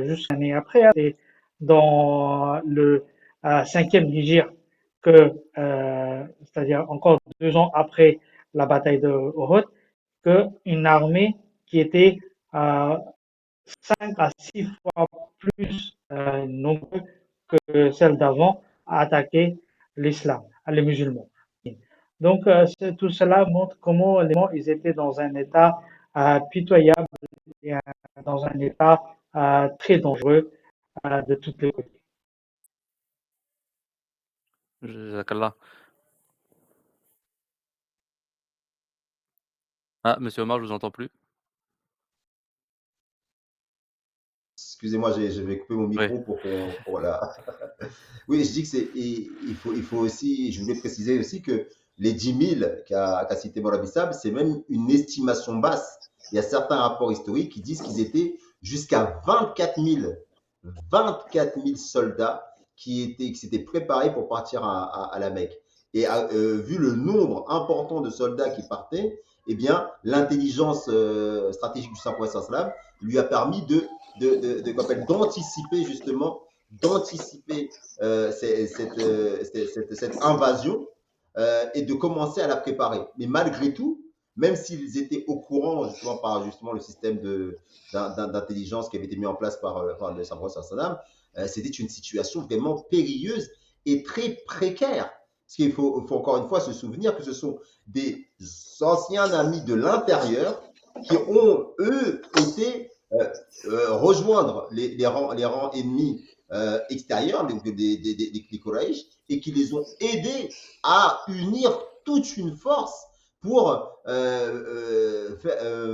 juste une année après, c'est dans le 5e Hijr que, c'est-à-dire encore 2 ans après la bataille de Uhud, qu'une armée qui était 5 à 6 fois plus nombreuse que celle d'avant a attaqué l'islam, les musulmans. Donc, tout cela montre comment les gens ils étaient dans un état pitoyable et dans un état très dangereux de tous les côtés. Jazakallah. Ah, monsieur Omar, je vous entends plus. excusez-moi, je vais couper mon Oui. micro pour la. Oui, je dis que il faut aussi, je voulais préciser aussi que les 10 000 qu'a cité Morabissab, c'est même une estimation basse. Il y a certains rapports historiques qui disent qu'ils étaient jusqu'à 24 000 soldats qui s'étaient préparés pour partir à la Mecque. Et vu le nombre important de soldats qui partaient, eh bien, l'intelligence stratégique du Saint-Prophète sallam lui a permis d'anticiper justement, d'anticiper cette invasion et de commencer à la préparer. Mais malgré tout, même s'ils étaient au courant justement par justement le système d'intelligence qui avait été mis en place par le Saint-Prophète sallam, c'était une situation vraiment périlleuse et très précaire. Parce qu'il faut encore une fois se souvenir que ce sont des anciens amis de l'intérieur qui ont, eux, été rejoindre les rangs ennemis extérieurs, les Quraysh, et qui les ont aidés à unir toute une force pour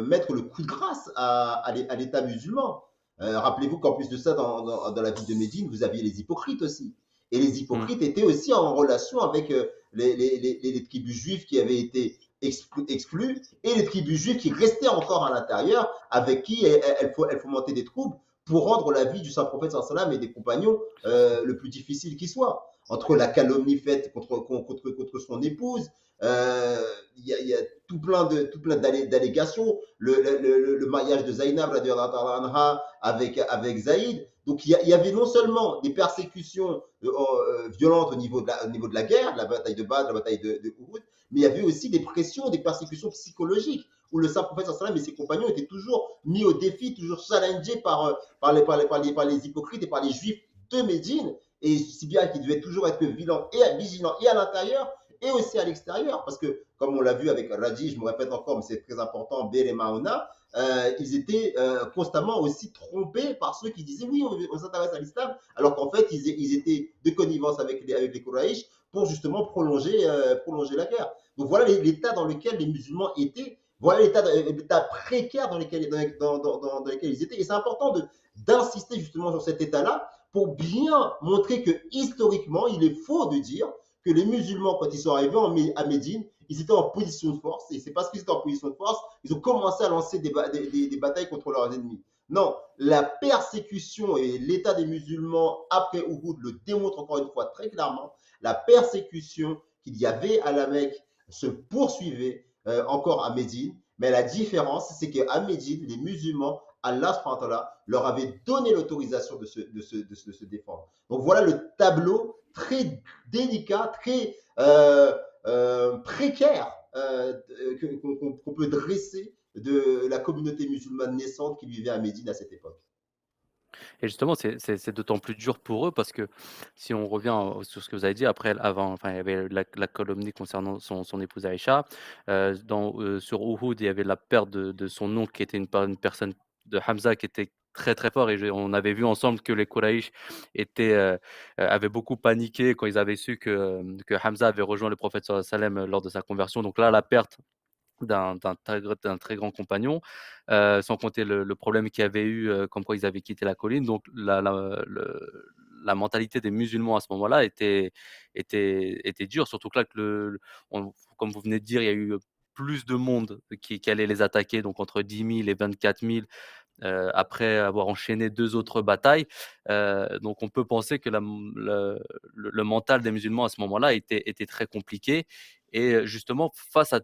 mettre le coup de grâce à l'État musulman. Rappelez-vous qu'en plus de ça, dans la ville de Médine, vous aviez les hypocrites aussi. Et les hypocrites étaient aussi en relation avec les tribus juives qui avaient été exclues et les tribus juives qui restaient encore à l'intérieur, avec qui elles fomentaient des troubles pour rendre la vie du Saint-Prophète sallam et des compagnons le plus difficile qui soit. Entre la calomnie faite contre son épouse, il y a tout plein d'allégations, le mariage de Zainab avec Zaïd. Donc il y avait non seulement des persécutions violentes au niveau de la guerre, la bataille de Badr, la bataille de Uhud, mais il y avait aussi des pressions, des persécutions psychologiques, où le Saint-Prophète sallam et ses compagnons étaient toujours mis au défi, toujours challengés par les hypocrites et par les juifs de Médine, et si bien qu'ils devaient toujours être vigilants et à l'intérieur et aussi à l'extérieur, parce que comme on l'a vu avec Raji, je me répète encore, mais c'est très important, Ber et Maona, ils étaient constamment aussi trompés par ceux qui disaient oui, on s'intéresse à l'islam, alors qu'en fait ils étaient de connivence avec les Quraysh pour justement prolonger la guerre. Donc voilà l'état dans lequel les musulmans étaient, voilà l'état précaire dans lequel ils étaient, et c'est important d'insister justement sur cet état-là pour bien montrer que historiquement, il est faux de dire que les musulmans, quand ils sont arrivés à Médine, ils étaient en position de force, et c'est parce qu'ils étaient en position de force, ils ont commencé à lancer des batailles contre leurs ennemis. Non, la persécution et l'état des musulmans après Uhud le démontrent encore une fois très clairement. La persécution qu'il y avait à la Mecque se poursuivait encore à Médine, mais la différence, c'est qu'à Médine, les musulmans, Allah leur avait donné l'autorisation de se défendre. Donc voilà le tableau très délicat, très précaire qu'on peut dresser de la communauté musulmane naissante qui vivait à Médine à cette époque. Et justement, c'est d'autant plus dur pour eux parce que si on revient sur ce que vous avez dit, enfin, il y avait la calomnie concernant son épouse Aïcha. Sur Uhud, il y avait la perte de son oncle qui était une personne de Hamza qui était très très fort. Et on avait vu ensemble que les Quraysh avaient beaucoup paniqué quand ils avaient su que Hamza avait rejoint le prophète sallallahu alayhi wa sallam lors de sa conversion. Donc là, la perte d'un très grand compagnon, sans compter le problème qu'il y avait eu, comme quoi ils avaient quitté la colline. Donc la mentalité des musulmans à ce moment-là était dure, surtout que là, comme vous venez de dire, il y a eu plus de monde qui allait les attaquer, donc entre 10 000 et 24 000, après avoir enchaîné 2 autres batailles. Donc on peut penser que le mental des musulmans à ce moment-là était très compliqué. Et justement, face à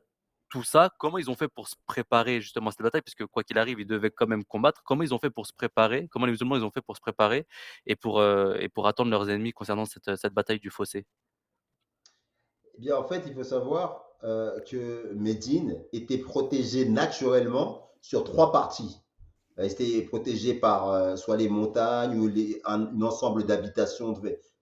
tout ça, comment ils ont fait pour se préparer justement à cette bataille? Puisque quoi qu'il arrive, ils devaient quand même combattre. Comment ils ont fait pour se préparer? Comment les musulmans, ils ont fait pour se préparer et pour attendre leurs ennemis concernant cette bataille du fossé? Eh bien, en fait, il faut savoir que Médine était protégée naturellement sur 3 parties. Elle était protégée par soit les montagnes ou un ensemble d'habitations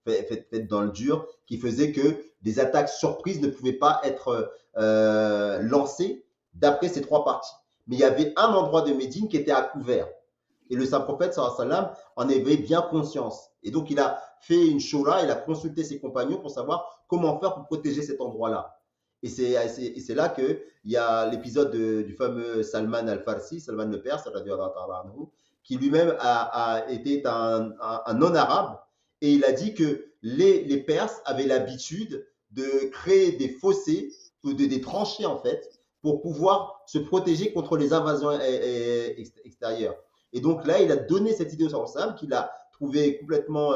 faites dans le dur qui faisait que des attaques surprises ne pouvaient pas être lancées d'après ces 3 parties. Mais il y avait un endroit de Médine qui était à couvert. Et le Saint-Prophète sallallahu alayhi wa sallam en avait bien conscience. Et donc il a fait une shura, il a consulté ses compagnons pour savoir comment faire pour protéger cet endroit-là. Et c'est là qu'il y a l'épisode du fameux Salman al-Farsi, Salman le Perse, qui lui-même été un non-arabe, et il a dit que les Perses avaient l'habitude de créer des fossés, ou des tranchées en fait, pour pouvoir se protéger contre les invasions extérieures. Et donc là, il a donné cette idée au Sam qu'il a trouvé complètement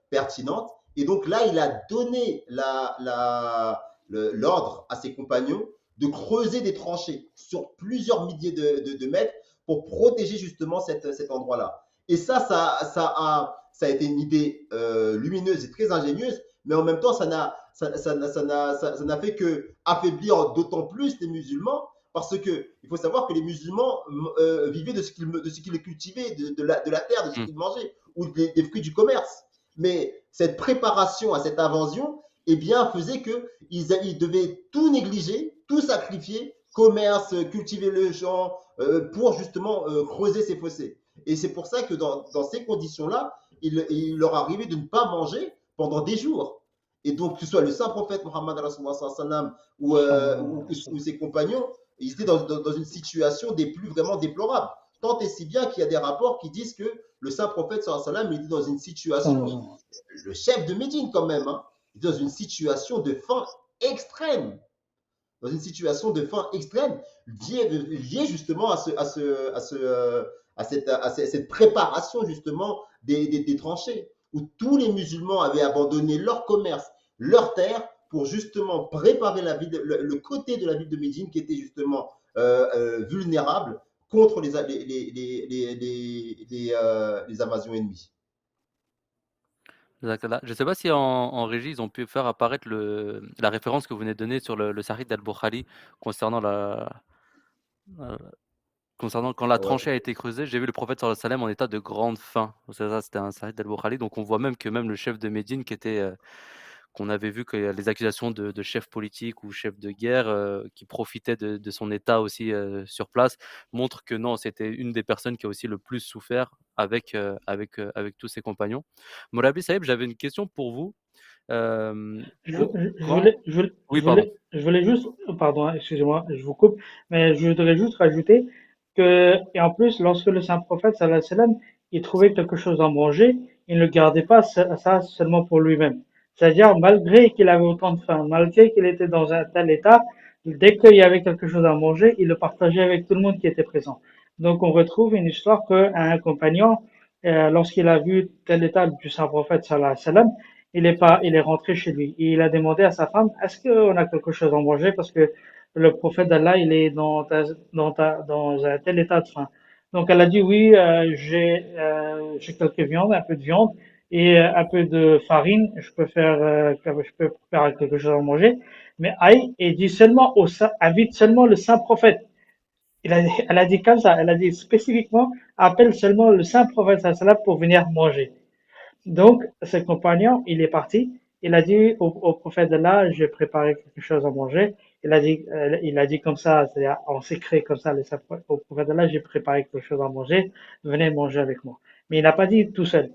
pertinente. Et donc là, il a donné l'ordre à ses compagnons de creuser des tranchées sur plusieurs milliers de mètres pour protéger justement cet endroit-là. Et ça a été une idée lumineuse et très ingénieuse, mais en même temps, ça n'a fait que affaiblir d'autant plus les musulmans, parce que il faut savoir que les musulmans vivaient de ce qu'ils cultivaient, de la terre, de ce qu'ils mangeaient, ou des fruits du commerce. Mais cette préparation à cette invasion, eh bien, faisait qu'ils devaient tout négliger, tout sacrifier, commerce, cultiver le champ, pour justement creuser ces fossés. Et c'est pour ça que dans ces conditions-là, il leur arrivait de ne pas manger pendant des jours. Et donc, que ce soit le saint prophète Mohammed ou ses compagnons, ils étaient dans une situation des plus vraiment déplorables. Tant et si bien qu'il y a des rapports qui disent que le saint prophète il était dans une situation, le chef de Médine quand même, hein, il était dans une situation de faim extrême. Dans une situation de faim extrême, liée justement à cette préparation justement des tranchées, où tous les musulmans avaient abandonné leur commerce, leur terre, pour justement préparer le côté de la ville de Médine qui était justement vulnérable contre les invasions ennemies. Je ne sais pas si en régie, ils ont pu faire apparaître la référence que vous venez de donner sur le Sahih d'Al-Bukhari concernant concernant quand la Ouais. tranchée a été creusée. J'ai vu le prophète sallallahu alayhi wa sallam en état de grande faim. C'est ça, c'était un Sahih d'Al-Bukhari. Donc on voit même que même le chef de Médine qu'on avait vu que les accusations de chef politique ou chef de guerre qui profitait de son état aussi sur place montrent que non, c'était une des personnes qui a aussi le plus souffert avec tous ses compagnons. Moulabi Saïb, j'avais une question pour vous. Pardon. Je voulais juste, pardon, hein, excusez-moi, je vous coupe, mais je voudrais juste rajouter que, et en plus, lorsque le saint prophète, sallallahu alayhi wa sallam, il trouvait quelque chose à manger, il ne gardait pas ça seulement pour lui-même. C'est-à-dire, malgré qu'il avait autant de faim, malgré qu'il était dans un tel état, dès qu'il y avait quelque chose à manger, il le partageait avec tout le monde qui était présent. Donc, on retrouve une histoire qu'un compagnon, lorsqu'il a vu tel état du saint prophète, sallallahu alayhi wa sallam, il est rentré chez lui et il a demandé à sa femme, est-ce qu'on a quelque chose à manger parce que le prophète d'Allah, il est dans un tel état de faim. Donc elle a dit oui, j'ai quelques viandes, un peu de viande et un peu de farine. Je peux faire quelque chose à manger. Mais aïe, et dit seulement invite seulement le saint prophète. Elle a dit comme ça, elle a dit spécifiquement, appelle seulement le saint prophète pour venir manger. Donc, ce compagnon, il est parti. Il a dit au prophète d'Allah, j'ai préparé quelque chose à manger. Il a dit comme ça, c'est-à-dire en secret comme ça, au prophète d'Allah, j'ai préparé quelque chose à manger. Venez manger avec moi. Mais il n'a pas dit tout seul.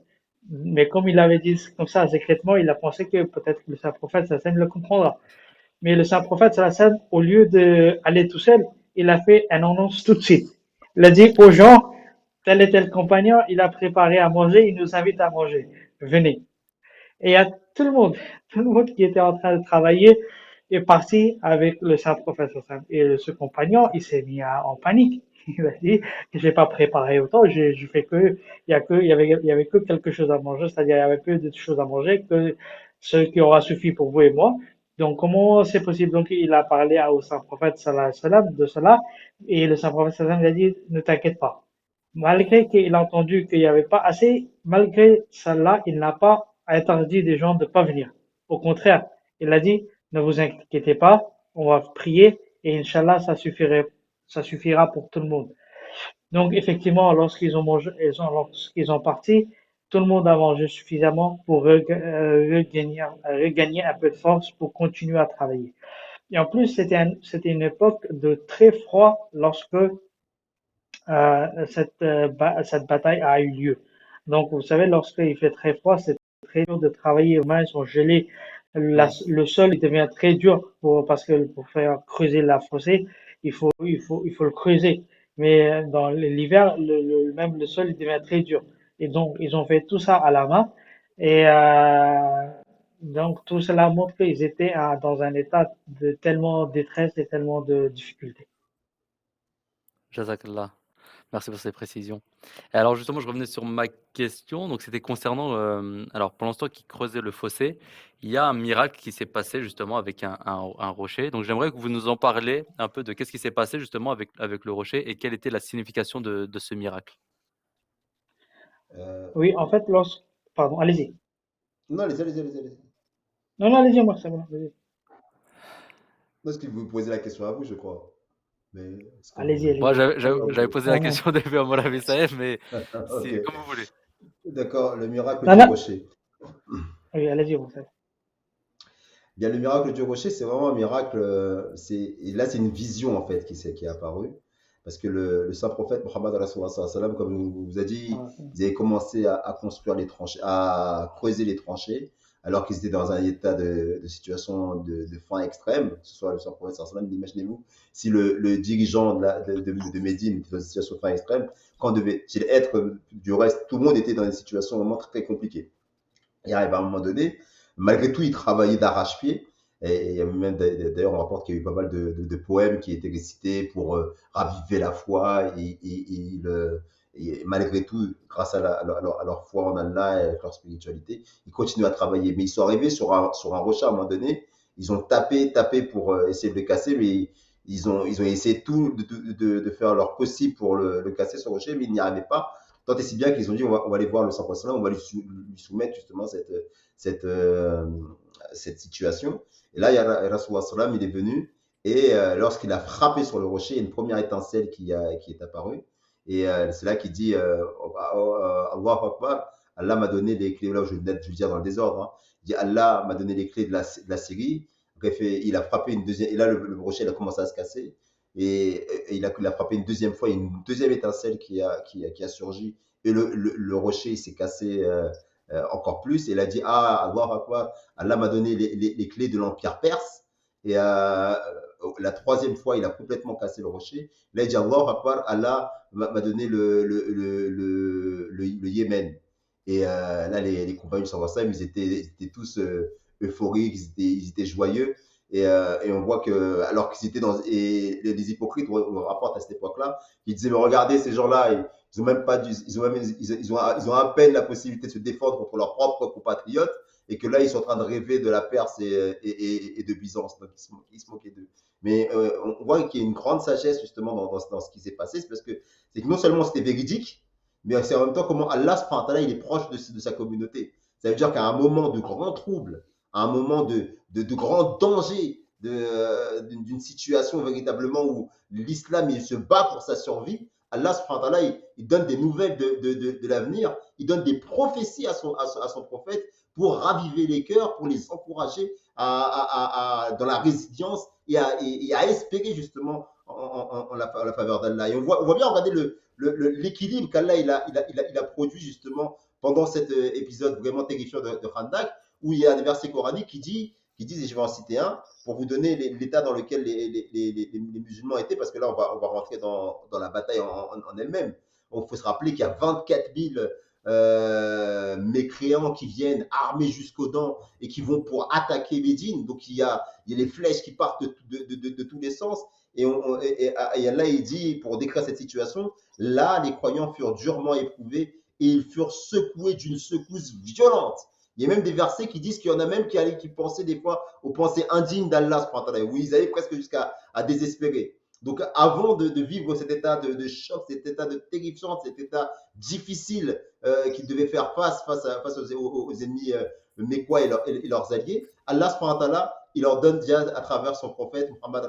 Mais comme il avait dit comme ça secrètement, il a pensé que peut-être que le saint prophète, ça le comprendra. Mais le saint prophète, au lieu d'aller tout seul, il a fait un annonce tout de suite. Il a dit aux gens, tel et tel compagnon, il a préparé à manger, il nous invite à manger. Venez. Et il y a tout le monde qui était en train de travailler est parti avec le saint prophète. Et ce compagnon, il s'est mis en panique. Il a dit, j'ai pas préparé autant, j'ai fait il y avait que quelque chose à manger, c'est-à-dire il y avait peu de choses à manger que ce qui aura suffi pour vous et moi. Donc, comment c'est possible? Donc, il a parlé au saint prophète, sallallahu alayhi wa sallam, de cela, et le saint prophète, sallallahu alayhi wa sallam, il a dit, ne t'inquiète pas. Malgré qu'il a entendu qu'il n'y avait pas assez, malgré cela, il n'a pas interdit des gens de ne pas venir. Au contraire, il a dit, ne vous inquiétez pas, on va prier et Inch'Allah, ça suffira pour tout le monde. Donc, effectivement, lorsqu'ils ont parti, tout le monde a mangé suffisamment pour regagner un peu de force pour continuer à travailler. Et en plus, c'était une époque de très froid lorsque cette bataille a eu lieu. Donc, vous savez, lorsqu'il fait très froid, c'est très dur de travailler. Les mains sont gelées. Le sol, il devient très dur parce que pour faire creuser la fossée, il faut le creuser. Mais dans l'hiver, même le sol il devient très dur. Et donc, ils ont fait tout ça à la main. Et donc, tout cela montre qu'ils étaient dans un état de tellement détresse et tellement de difficultés. Jazakallah. Merci pour ces précisions. Et alors justement, je revenais sur ma question. Donc c'était concernant, alors pour l'instant qui creusait le fossé, il y a un miracle qui s'est passé justement avec un rocher. Donc j'aimerais que vous nous en parliez un peu de qu'est-ce qui s'est passé justement avec le rocher et quelle était la signification de ce miracle. Euh, Oui, en fait, pardon, allez-y. non, allez-y. Non, non, allez-y, moi, c'est bon. Allez-y, Non, est-ce que vous posez la question à vous, je crois. Mais est-ce que vous allez-y. voulez? Moi, Allez-y. j'avais posé la Non, non. question au début à Moulay Saïf, mais Ok, c'est comme vous voulez. d'accord, le miracle Non, du non. rocher. Oui, allez-y, vous savez. Bien, le miracle du rocher, c'est vraiment un miracle. Et là, c'est une vision en fait qui est apparue. Parce que le saint prophète Mohammed sallam, comme il vous a dit, Ah, ils avaient commencé à construire les tranchées, à creuser les tranchées, alors qu'ils étaient dans un état de situation de faim extrême, que ce soit le saint prophète sallam. Imaginez-vous, si le dirigeant de Médine était dans une situation de faim extrême, quand devait-il être, du reste, tout le monde était dans une situation vraiment très compliquée. Et arrive à un moment donné, malgré tout, il travaillait d'arrache-pied. Et même d'ailleurs, on rapporte qu'il y a eu pas mal de poèmes qui étaient récités pour raviver la foi. Et malgré tout, grâce à leur foi en Allah et à leur spiritualité, ils continuent à travailler. Mais ils sont arrivés sur un rocher à un moment donné. Ils ont tapé pour essayer de le casser, mais ils ont essayé tout de faire leur possible pour le casser, ce rocher, mais ils n'y arrivaient pas. Tant et si bien qu'ils ont dit on va aller voir le saint on va lui soumettre justement cette, euh, cette situation. Et là, il y a Rasulullah sallam, il est venu et lorsqu'il a frappé sur le rocher, il y a une première étincelle qui est apparue. Et c'est là qu'il dit Allahu Akbar, Allah m'a donné les clés. Là, je vais dire dans le désordre. Hein. Il dit Allah m'a donné les clés de la Syrie. Bref, il a frappé une deuxième. Et là, le rocher il a commencé à se casser. Et il a frappé une deuxième fois, une deuxième étincelle qui a surgi. Et le rocher il s'est cassé encore plus. Et il a dit ah, Allah Akbar, Allah m'a donné les clés de l'Empire perse. Et la troisième fois, il a complètement cassé le rocher. Là, il dit Allah Akbar, Allah m'a donné le Yémen. Et là, les compagnons sans ça, ils étaient tous euphoriques, ils étaient joyeux. Et on voit que, alors qu'ils étaient dans. Et les hypocrites, on rapporte à cette époque-là, ils disaient mais regardez, ces gens-là, ils ont même pas ils ont à peine la possibilité de se défendre contre leurs propres compatriotes et que là, ils sont en train de rêver de la Perse et de Byzance. Donc, ils se moquaient d'eux. Mais on voit qu'il y a une grande sagesse justement dans ce qui s'est passé. C'est que non seulement c'était véridique, mais c'est en même temps comment Allah, il est proche de sa communauté. Ça veut dire qu'à un moment de grand trouble, à un moment de grand danger, d'une situation véritablement où l'islam il se bat pour sa survie, Allah il donne des nouvelles de l'avenir, il donne des prophéties à son prophète pour raviver les cœurs, pour les encourager dans la résilience et à espérer justement en la faveur d'Allah. Et on voit bien, regardez l'équilibre qu'Allah il a produit justement pendant cet épisode vraiment terrifiant de Khandak, où il y a des versets coraniques qui disent, et je vais en citer un, pour vous donner l'état dans lequel les musulmans étaient, parce que là, on va rentrer dans la bataille en elle-même. Il faut se rappeler qu'il y a 24 000 mécréants qui viennent armés jusqu'aux dents et qui vont pour attaquer Médine. Donc, il y a les flèches qui partent de tous les sens. Et là, il dit, pour décrire cette situation, là, les croyants furent durement éprouvés et ils furent secoués d'une secousse violente. Il y a même des versets qui disent qu'il y en a même qui pensaient des fois aux pensées indignes d'Allah, où ils allaient presque jusqu'à désespérer. Donc, avant de vivre cet état de choc, cet état de terrifiant, cet état difficile qu'ils devaient faire face aux ennemis mécois et leurs alliés, Allah, il leur donne déjà à travers son prophète, Muhammad,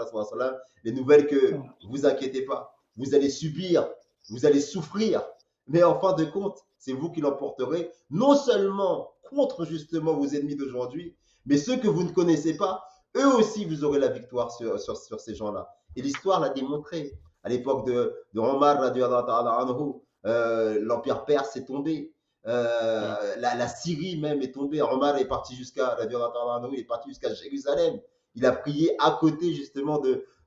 les nouvelles que vous inquiétez pas, vous allez subir, vous allez souffrir, mais en fin de compte, c'est vous qui l'emporterez, non seulement contre justement vos ennemis d'aujourd'hui, mais ceux que vous ne connaissez pas, eux aussi, vous aurez la victoire sur ces gens-là. Et l'histoire l'a démontré. À l'époque de Omar, l'Empire perse est tombé. La Syrie même est tombée. Omar est parti il est parti jusqu'à Jérusalem. Il a prié à côté justement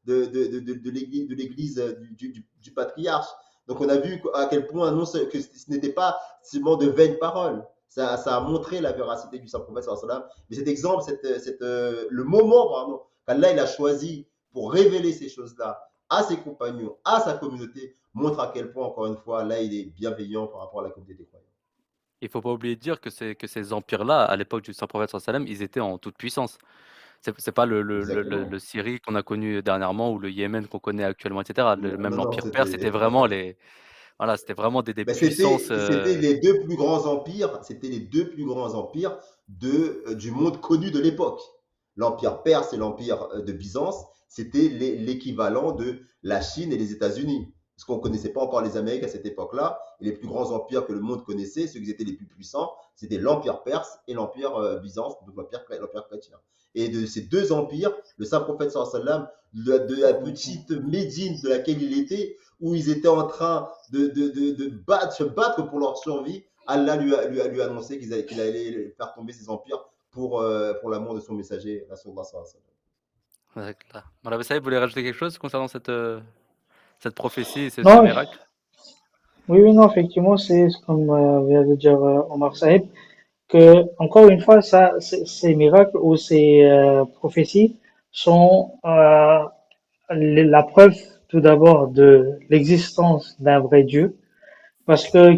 de l'église du patriarche. Donc on a vu à quel point non, que ce n'était pas seulement de vaines paroles. Ça a montré la véracité du saint prophète sallallahu alayhi wa sallam. Mais cet exemple, le moment pardon, qu'Allah il a choisi pour révéler ces choses-là à ses compagnons, à sa communauté, montre à quel point, encore une fois, là, il est bienveillant par rapport à la communauté des croyants. Il faut pas oublier de dire que ces empires-là, à l'époque du saint prophète sallallahu alayhi wa sallam, ils étaient en toute puissance. C'est pas Exactement. le Syrie qu'on a connu dernièrement ou le Yémen qu'on connaît actuellement, et cetera. Non, Même non, non, l'empire perse, c'était vraiment c'était vraiment des ben, puissances, c'était les deux plus grands empires, c'était les deux plus grands empires du monde connu de l'époque. L'empire perse et l'empire de Byzance, c'était l'équivalent de la Chine et les États-Unis. Parce qu'on ne connaissait pas encore les Amériques à cette époque-là. Et les plus grands empires que le monde connaissait, ceux qui étaient les plus puissants, c'était l'empire perse et l'empire Byzance, donc l'empire chrétien. Et de ces deux empires, le saint prophète sallallahu alayhi wa sallam, de la petite Médine de laquelle il était, où ils étaient en train de se battre pour leur survie, Allah lui a annoncé qu'il allait faire tomber ses empires pour l'amour de son messager, Rasulullah sallallahu alayhi wa sallam. c'est clair. Voilà, vous voulez rajouter quelque chose concernant cette prophétie et ce Non, miracle? oui, oui, non, effectivement, c'est comme vient de dire Omar Saïd, que, encore une fois, ces miracles ou ces prophéties sont la preuve, tout d'abord, de l'existence d'un vrai Dieu. Parce que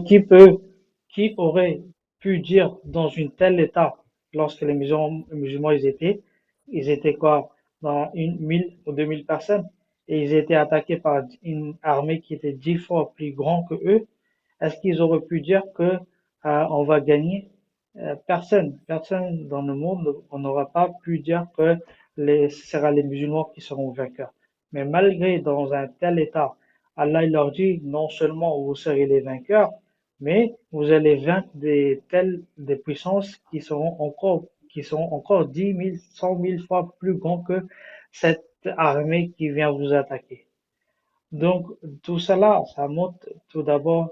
qui aurait pu dire dans une telle état, lorsque les musulmans ils étaient quoi, dans 1 000 ou 2 000 personnes, et ils étaient attaqués par une armée qui était 10 fois plus grande que eux. Est-ce qu'ils auraient pu dire que on va gagner? Personne dans le monde, on n'aura pas pu dire que ce sera les musulmans qui seront vainqueurs. Mais malgré dans un tel état, Allah il leur dit non seulement vous serez les vainqueurs, mais vous allez vaincre des puissances qui sont encore 10 000, 100 000 fois plus grands que cette armée qui vient vous attaquer. Donc, tout cela, ça montre tout d'abord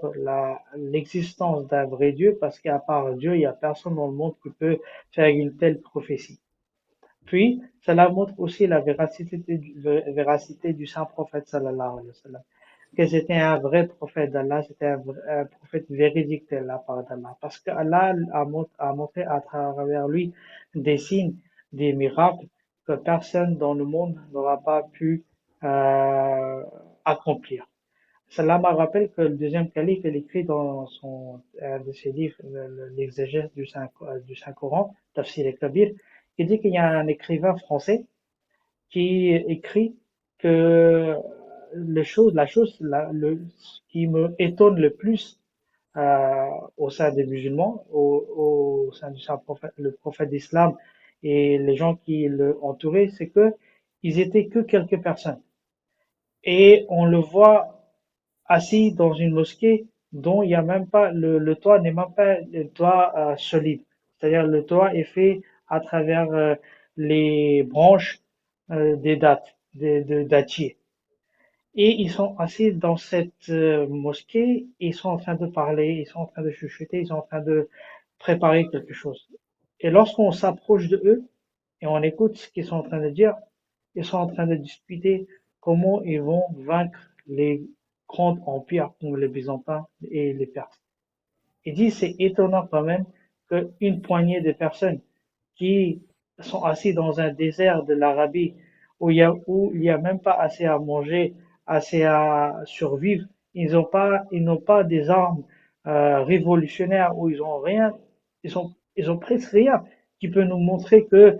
l'existence d'un vrai Dieu, parce qu'à part Dieu, il n'y a personne dans le monde qui peut faire une telle prophétie. Puis, cela montre aussi la véracité du saint prophète sallallahu alayhi wa sallam. Que c'était un vrai prophète d'Allah, c'était un prophète véridique de la part d'Allah. Parce qu'Allah a montré à travers lui des signes, des miracles que personne dans le monde n'aura pas pu accomplir. Cela me rappelle que le deuxième calife, il écrit dans un de ses livres, l'exégèse du Saint-Coran, Tafsir el-Kabir, il dit qu'il y a un écrivain français qui écrit que ce qui me étonne le plus au sein des musulmans, au sein du prophète, le prophète d'Islam et les gens qui l'entouraient, c'est que ils étaient que quelques personnes. Et on le voit assis dans une mosquée dont il y a même pas le toit n'est même pas le toit solide. C'est-à-dire le toit est fait à travers les branches des dattiers. Et ils sont assis dans cette mosquée, ils sont en train de parler, ils sont en train de chuchoter, ils sont en train de préparer quelque chose. Et lorsqu'on s'approche de eux et on écoute ce qu'ils sont en train de dire, ils sont en train de discuter comment ils vont vaincre les grands empires comme les Byzantins et les Perses. Il dit c'est étonnant quand même qu'une poignée de personnes qui sont assis dans un désert de l'Arabie où il y a même pas assez à manger, assez à survivre, ils n'ont pas des armes révolutionnaires où ils ont rien, ils ont presque rien qui peut nous montrer que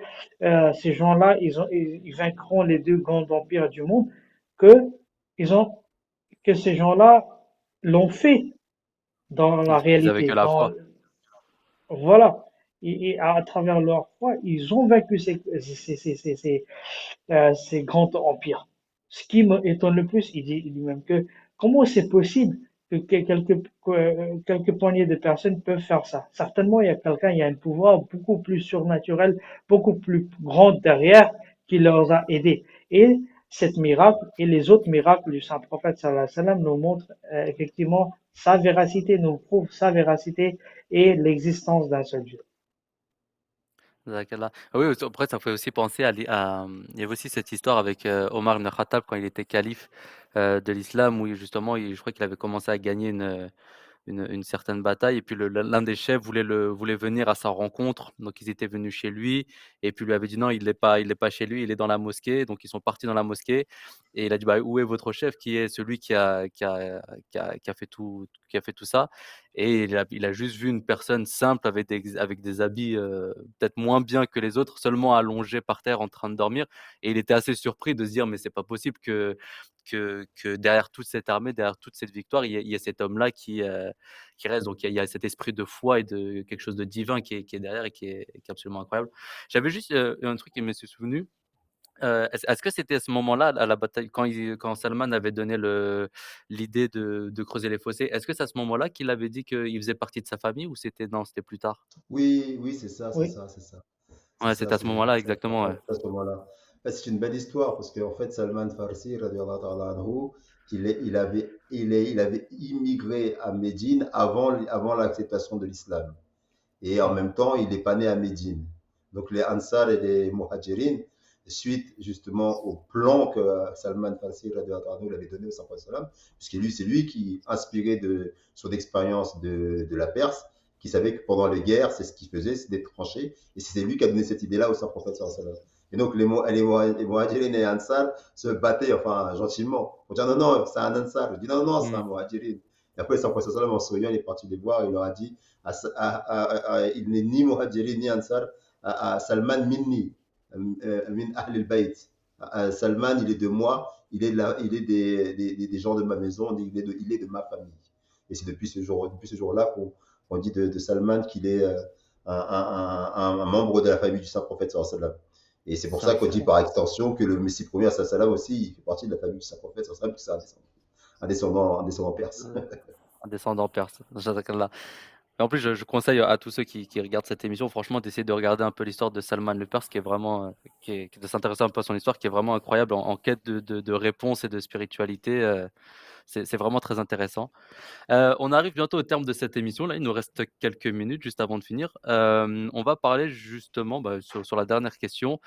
ces gens-là, ils vaincront les deux grands empires du monde, que ils ont, que ces gens-là l'ont fait dans la Ils avaient que réalité. la foi. Voilà. Et à travers leur foi, ils ont vaincu ces grands empires. Ce qui me étonne le plus, il dit même que comment c'est possible que quelques poignées de personnes peuvent faire ça. Certainement, il y a un pouvoir beaucoup plus surnaturel, beaucoup plus grand derrière qui leur a aidés. Et cette miracle et les autres miracles du saint prophète sallallahu alayhi wa sallam nous montrent effectivement sa véracité, nous prouvent sa véracité et l'existence d'un seul Dieu. Jazakallah. Ah oui, après ça fait aussi penser il y avait aussi cette histoire avec, Omar ibn Khattab quand il était calife, de l'islam où justement je crois qu'il avait commencé à gagner une certaine bataille et puis l'un des chefs voulait venir à sa rencontre, donc ils étaient venus chez lui et puis lui avait dit: «Non, il est pas chez lui, il est dans la mosquée», donc ils sont partis dans la mosquée et il a dit: «Bah, où est votre chef? Qui est celui qui a fait tout ça?» Et il a juste vu une personne simple avec des habits, peut-être moins bien que les autres, seulement allongé par terre en train de dormir et il était assez surpris de se dire: «Mais c'est pas possible que derrière toute cette armée, derrière toute cette victoire, il y ait cet homme-là qui reste». Donc il y a cet esprit de foi et de quelque chose de divin qui est derrière et qui est absolument incroyable. J'avais juste, un truc qui me s'est souvenu, est-ce que c'était à ce moment-là, à la bataille, quand Salman avait donné l'idée de creuser les fossés, est-ce que c'est à ce moment-là qu'il avait dit qu'il faisait partie de sa famille ou c'était non, c'était plus tard? Oui, oui, c'est ça, c'est Oui, ça, c'est ça. C'est Ouais, ça, c'était à ce moment-là, c'est exactement, ouais. à ce moment-là. En fait, c'est une belle histoire parce qu'en fait, Salman Farsi, radiallahu ta'ala anhu, il avait immigré à Médine avant l'acceptation de l'islam. Et en même temps, il n'est pas né à Médine. Donc les Ansar et les Muhajirin, suite justement au plan que Salman Farsi radiallahu anhu, avait donné au Prophète sallam, puisque lui, c'est lui qui, inspiré de son expérience de la Perse, qui savait que pendant les guerres, c'est ce qu'il faisait, c'est d'être tranché. Et c'est lui qui a donné cette idée-là au Prophète sallam. Et donc les Muhajirin et les Ansar se battaient, enfin gentiment. On dit non, non, c'est un Ansar. Je dis non, non, c'est un Mmh. Muhajirin. Et après, le Prophète sallam, en souriant, il est parti les voir, il leur a dit il n'est ni Muhajiri ni Ansar, à Salman Minni, Min Ahl al-Bayt. Salman, il est de moi, il est des gens de ma maison, il est de ma famille. Et c'est depuis ce jour-là qu'on dit de Salman qu'il est un membre de la famille du Saint-Prophète. Et c'est pour Ça ça qu'on fait dit par extension que le Messie premier, sallam aussi, il fait partie de la famille du Saint-Prophète, parce que c'est un descendant perse. heu, un descendant perse. Jazakallah. Et en plus, je conseille à tous ceux qui regardent cette émission, franchement, d'essayer de regarder un peu l'histoire de Salman le Perse, qui est vraiment, de s'intéresser un peu à son histoire, qui est vraiment incroyable en quête de réponse et de spiritualité. C'est vraiment très intéressant. On arrive bientôt au terme de cette émission. Là, il nous reste quelques minutes juste avant de finir. On va parler justement bah, sur la dernière question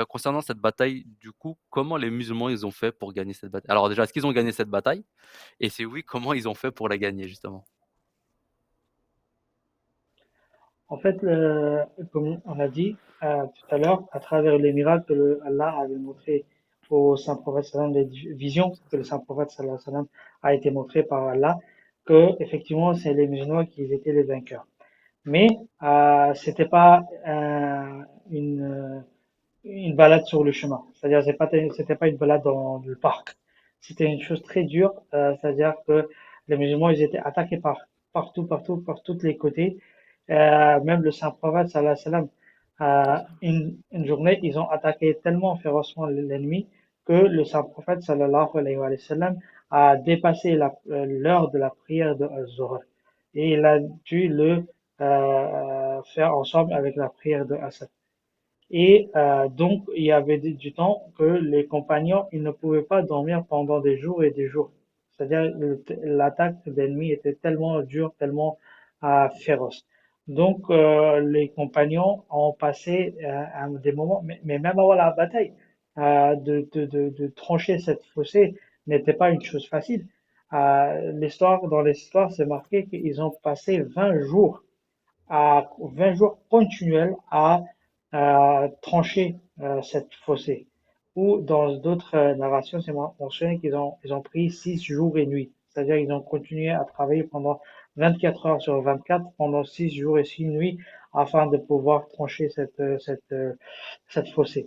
concernant cette bataille. Du coup, comment les musulmans ils ont fait pour gagner cette bataille? Alors déjà, est-ce qu'ils ont gagné cette bataille? Et si oui, comment ils ont fait pour la gagner justement? en fait, comme on a dit tout à l'heure, à travers les miracles que Allah avait montré au saint prophète sallam, les visions que le saint prophète sallam a été montré par Allah, que effectivement c'est les musulmans qui étaient les vainqueurs. Mais c'était pas une balade sur le chemin. C'est-à-dire, c'était pas une balade dans le parc. C'était une chose très dure. C'est-à-dire que les musulmans, ils étaient attaqués par tous les côtés. Même le saint prophète, sallallahu alayhi wa sallam, une journée, ils ont attaqué tellement férocement l'ennemi que le saint prophète, sallallahu alayhi wa sallam, a dépassé l'heure de la prière de Zuhr. Et il a dû le faire ensemble avec la prière de Asr. Et donc, il y avait du temps que les compagnons, ils ne pouvaient pas dormir pendant des jours et des jours. C'est-à-dire, l'attaque d'ennemis était tellement dure, tellement féroce. Donc, les compagnons ont passé des moments, mais même avant la bataille, de trancher cette fossée n'était pas une chose facile. Dans l'histoire, c'est marqué qu'ils ont passé 20 jours 20 jours continuels à trancher cette fossée. Ou dans d'autres narrations, c'est mentionné ils ont pris 6 jours et nuits. C'est-à-dire ils ont continué à travailler pendant 24 heures sur 24, pendant 6 jours et 6 nuits, afin de pouvoir trancher cette fossée.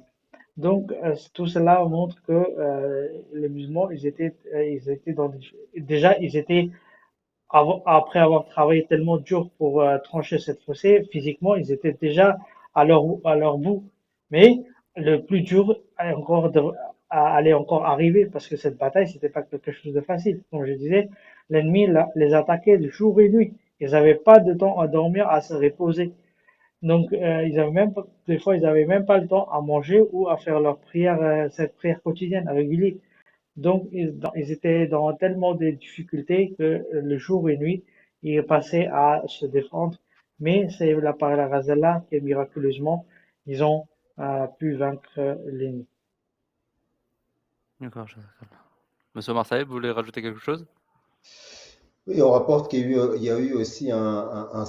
Donc tout cela montre que les musulmans, ils étaient déjà, ils étaient après avoir travaillé tellement dur pour trancher cette fossée, physiquement, ils étaient déjà à leur bout. Mais le plus dur allait encore arriver parce que cette bataille, c'était pas quelque chose de facile. Comme je disais, l'ennemi les attaquait de jour et nuit. Ils n'avaient pas de temps à dormir, à se reposer. Donc, des fois, ils n'avaient même pas le temps à manger ou à faire leur prière, cette prière quotidienne régulière. Donc, ils étaient dans tellement de difficultés que le jour et nuit, ils passaient à se défendre. Mais c'est la par la grâce d'Allah que miraculeusement, ils ont pu vaincre l'ennemi. D'accord, Jazakallah. Monsieur Marseille, vous voulez rajouter quelque chose? Oui, on rapporte il y a eu aussi un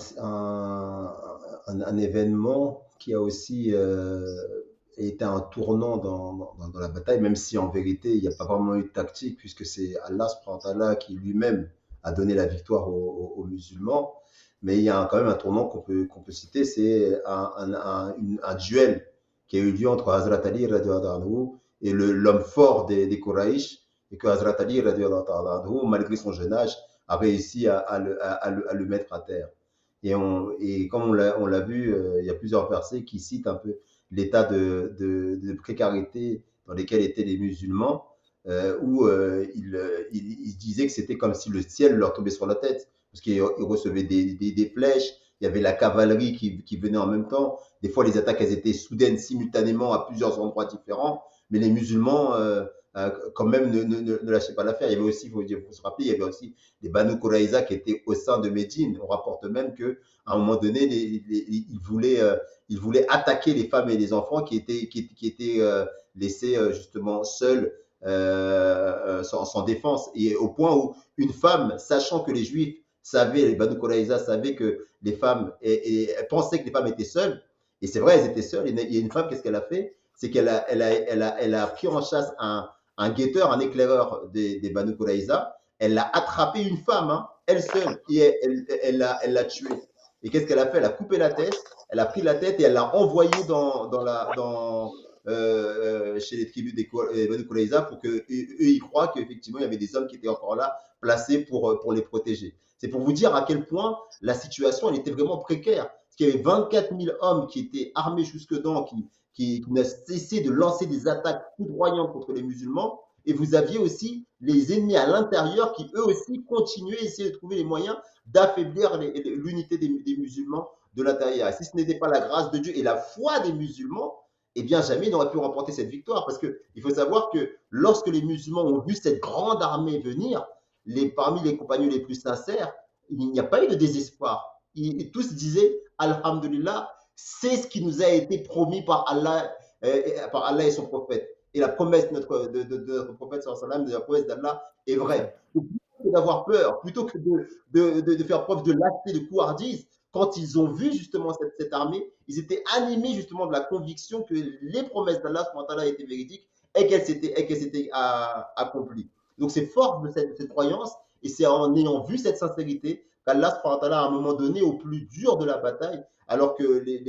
événement qui a aussi été un tournant dans la bataille, même si en vérité, il n'y a pas vraiment eu de tactique, puisque c'est Allah subhanahu wa ta'ala qui lui-même a donné la victoire aux musulmans. Mais il y a quand même un tournant qu'on peut citer, c'est un duel qui a eu lieu entre Hazrat Ali radiallahu anhu, et l'homme fort des Quraysh, et que Hazrat Ali radiallahu anhu, malgré son jeune âge, a réussi à le mettre à terre. Et comme on l'a vu, il y a plusieurs versets qui citent un peu l'état de précarité dans lesquels étaient les musulmans, où ils disaient que c'était comme si le ciel leur tombait sur la tête, parce qu'ils recevaient des flèches, il y avait la cavalerie qui venait en même temps. Des fois, les attaques, elles étaient soudaines, simultanément, à plusieurs endroits différents, mais les musulmans, quand même, ne lâchaient pas l'affaire. Il y avait aussi, il faut se rappeler, il y avait aussi les Banu Quraïza qui étaient au sein de Médine. On rapporte même qu'à un moment donné, ils voulaient attaquer les femmes et les enfants qui étaient laissés justement seuls, sans défense. Et au point où une femme, sachant que les Juifs les Banu Quraïza savaient que les femmes, elles pensaient que les femmes étaient seules, et c'est vrai, elles étaient seules. Et une femme, qu'est-ce qu'elle a fait? C'est qu'elle a pris en chasse un guetteur, un éclaireur des Banu Quraïza. Elle a attrapé une femme, hein, elle seule, et elle l'a tuée. Et qu'est-ce qu'elle a fait? Elle a coupé la tête, elle a pris la tête et elle l'a envoyée chez les tribus des Banu Quraïza pour qu'eux ils croient qu'effectivement il y avait des hommes qui étaient encore là, placés pour les protéger. C'est pour vous dire à quel point la situation elle était vraiment précaire. Parce qu'il y avait 24 000 hommes qui étaient armés jusque-dents, qui n'a cessé de lancer des attaques foudroyantes contre les musulmans. Et vous aviez aussi les ennemis à l'intérieur qui, eux aussi, continuaient à essayer de trouver les moyens d'affaiblir l'unité des musulmans de l'intérieur. Et si ce n'était pas la grâce de Dieu et la foi des musulmans, eh bien, jamais ils n'auraient pu remporter cette victoire. Parce qu'il faut savoir que lorsque les musulmans ont vu cette grande armée venir, parmi les compagnons les plus sincères, il n'y a pas eu de désespoir. Tous disaient, Alhamdulillah, c'est ce qui nous a été promis par Allah et son prophète. Et la promesse de notre prophète, de la promesse d'Allah est vraie. Donc, plutôt que d'avoir peur, plutôt que de faire preuve de lâcheté, de couardise, quand ils ont vu justement cette armée, ils étaient animés justement de la conviction que les promesses d'Allah étaient véridiques et qu'elles s'étaient accomplies. Donc c'est fort de cette croyance, et c'est en ayant vu cette sincérité qu'Allah à un moment donné, au plus dur de la bataille, alors que les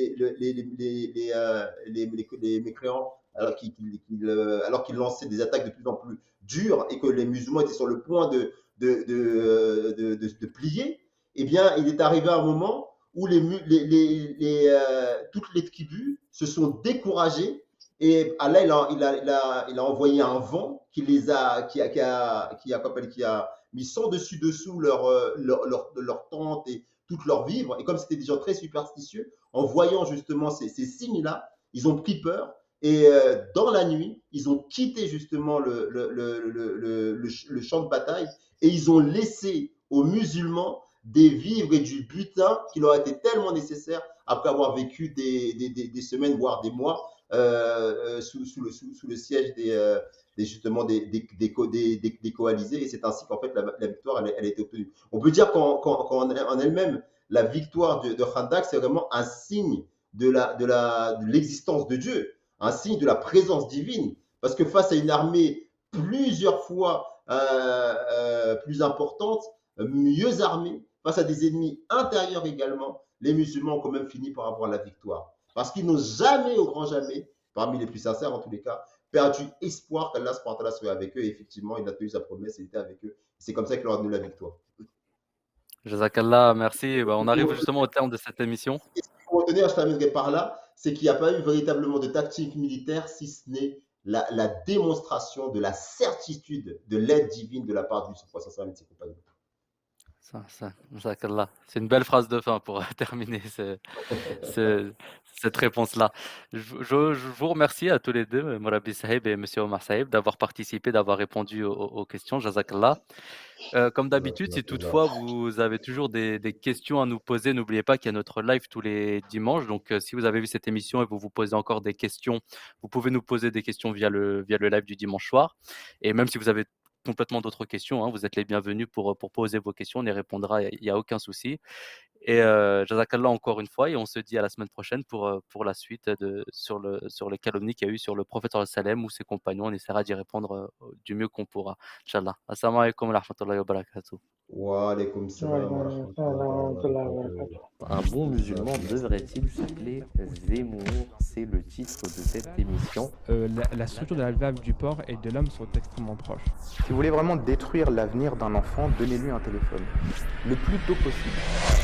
mécréants, alors qu'ils lançaient des attaques de plus en plus dures et que les musulmans étaient sur le point de plier, eh bien, il est arrivé un moment où toutes les tribus se sont découragées, et Allah il a envoyé un vent qui a mis sans dessus leur tente et toutes leurs vivres. Et comme c'était des gens très superstitieux, en voyant justement ces signes-là, ils ont pris peur. Et dans la nuit, ils ont quitté justement le champ de bataille, et ils ont laissé aux musulmans des vivres et du butin qui leur était tellement nécessaire après avoir vécu des semaines, voire des mois sous le siège justement des coalisés. Et c'est ainsi qu'en fait la victoire elle a été obtenue. On peut dire qu'en elle-même, la victoire de Khandak, c'est vraiment un signe de l'existence de Dieu, un signe de la présence divine, parce que face à une armée plusieurs fois plus importante, mieux armée, face à des ennemis intérieurs également, les musulmans ont quand même fini par avoir la victoire. Parce qu'ils n'ont jamais, au grand jamais, parmi les plus sincères en tous les cas, perdu espoir qu'Allah soit avec eux. Et effectivement, il a tenu sa promesse, il était avec eux. C'est comme ça qu'il leur a donné la victoire. Jazakallah, merci. On arrive justement au terme de cette émission. Ce qu'il faut retenir, je terminerai par là, c'est qu'il n'y a pas eu véritablement de tactique militaire, si ce n'est la démonstration de la certitude de l'aide divine de la part du prophète et de ses compagnons. Jazakallah. C'est une belle phrase de fin pour terminer ce- cette réponse-là. Je vous remercie à tous les deux, Mourabi Sahib et Monsieur Omar Sahib, d'avoir participé, d'avoir répondu aux questions. Jazakallah. Comme d'habitude, si toutefois vous avez toujours des questions à nous poser, n'oubliez pas qu'il y a notre live tous les dimanches. Donc, si vous avez vu cette émission et vous vous posez encore des questions, vous pouvez nous poser des questions via le live du dimanche soir. Et même si vous avez complètement d'autres questions, hein, vous êtes les bienvenus pour poser vos questions. On y répondra, il n'y a aucun souci. Et Jazakallah encore une fois. Et on se dit à la semaine prochaine pour la suite sur les calomnies qu'il y a eu sur le prophète sallam ou ses compagnons. On essaiera d'y répondre du mieux qu'on pourra. Inch'Allah. Assalamu alaikum wa rahmatullahi wa barakatuh. Wa alaykoum salam wa rahmatullahi wa barakatuh. Un bon musulman devrait-il s'appeler Zemmour? C'est le titre de cette émission. La structure de la valve du porc et de l'homme sont extrêmement proches. Si vous voulez vraiment détruire l'avenir d'un enfant, donnez-lui un téléphone. Le plus tôt possible.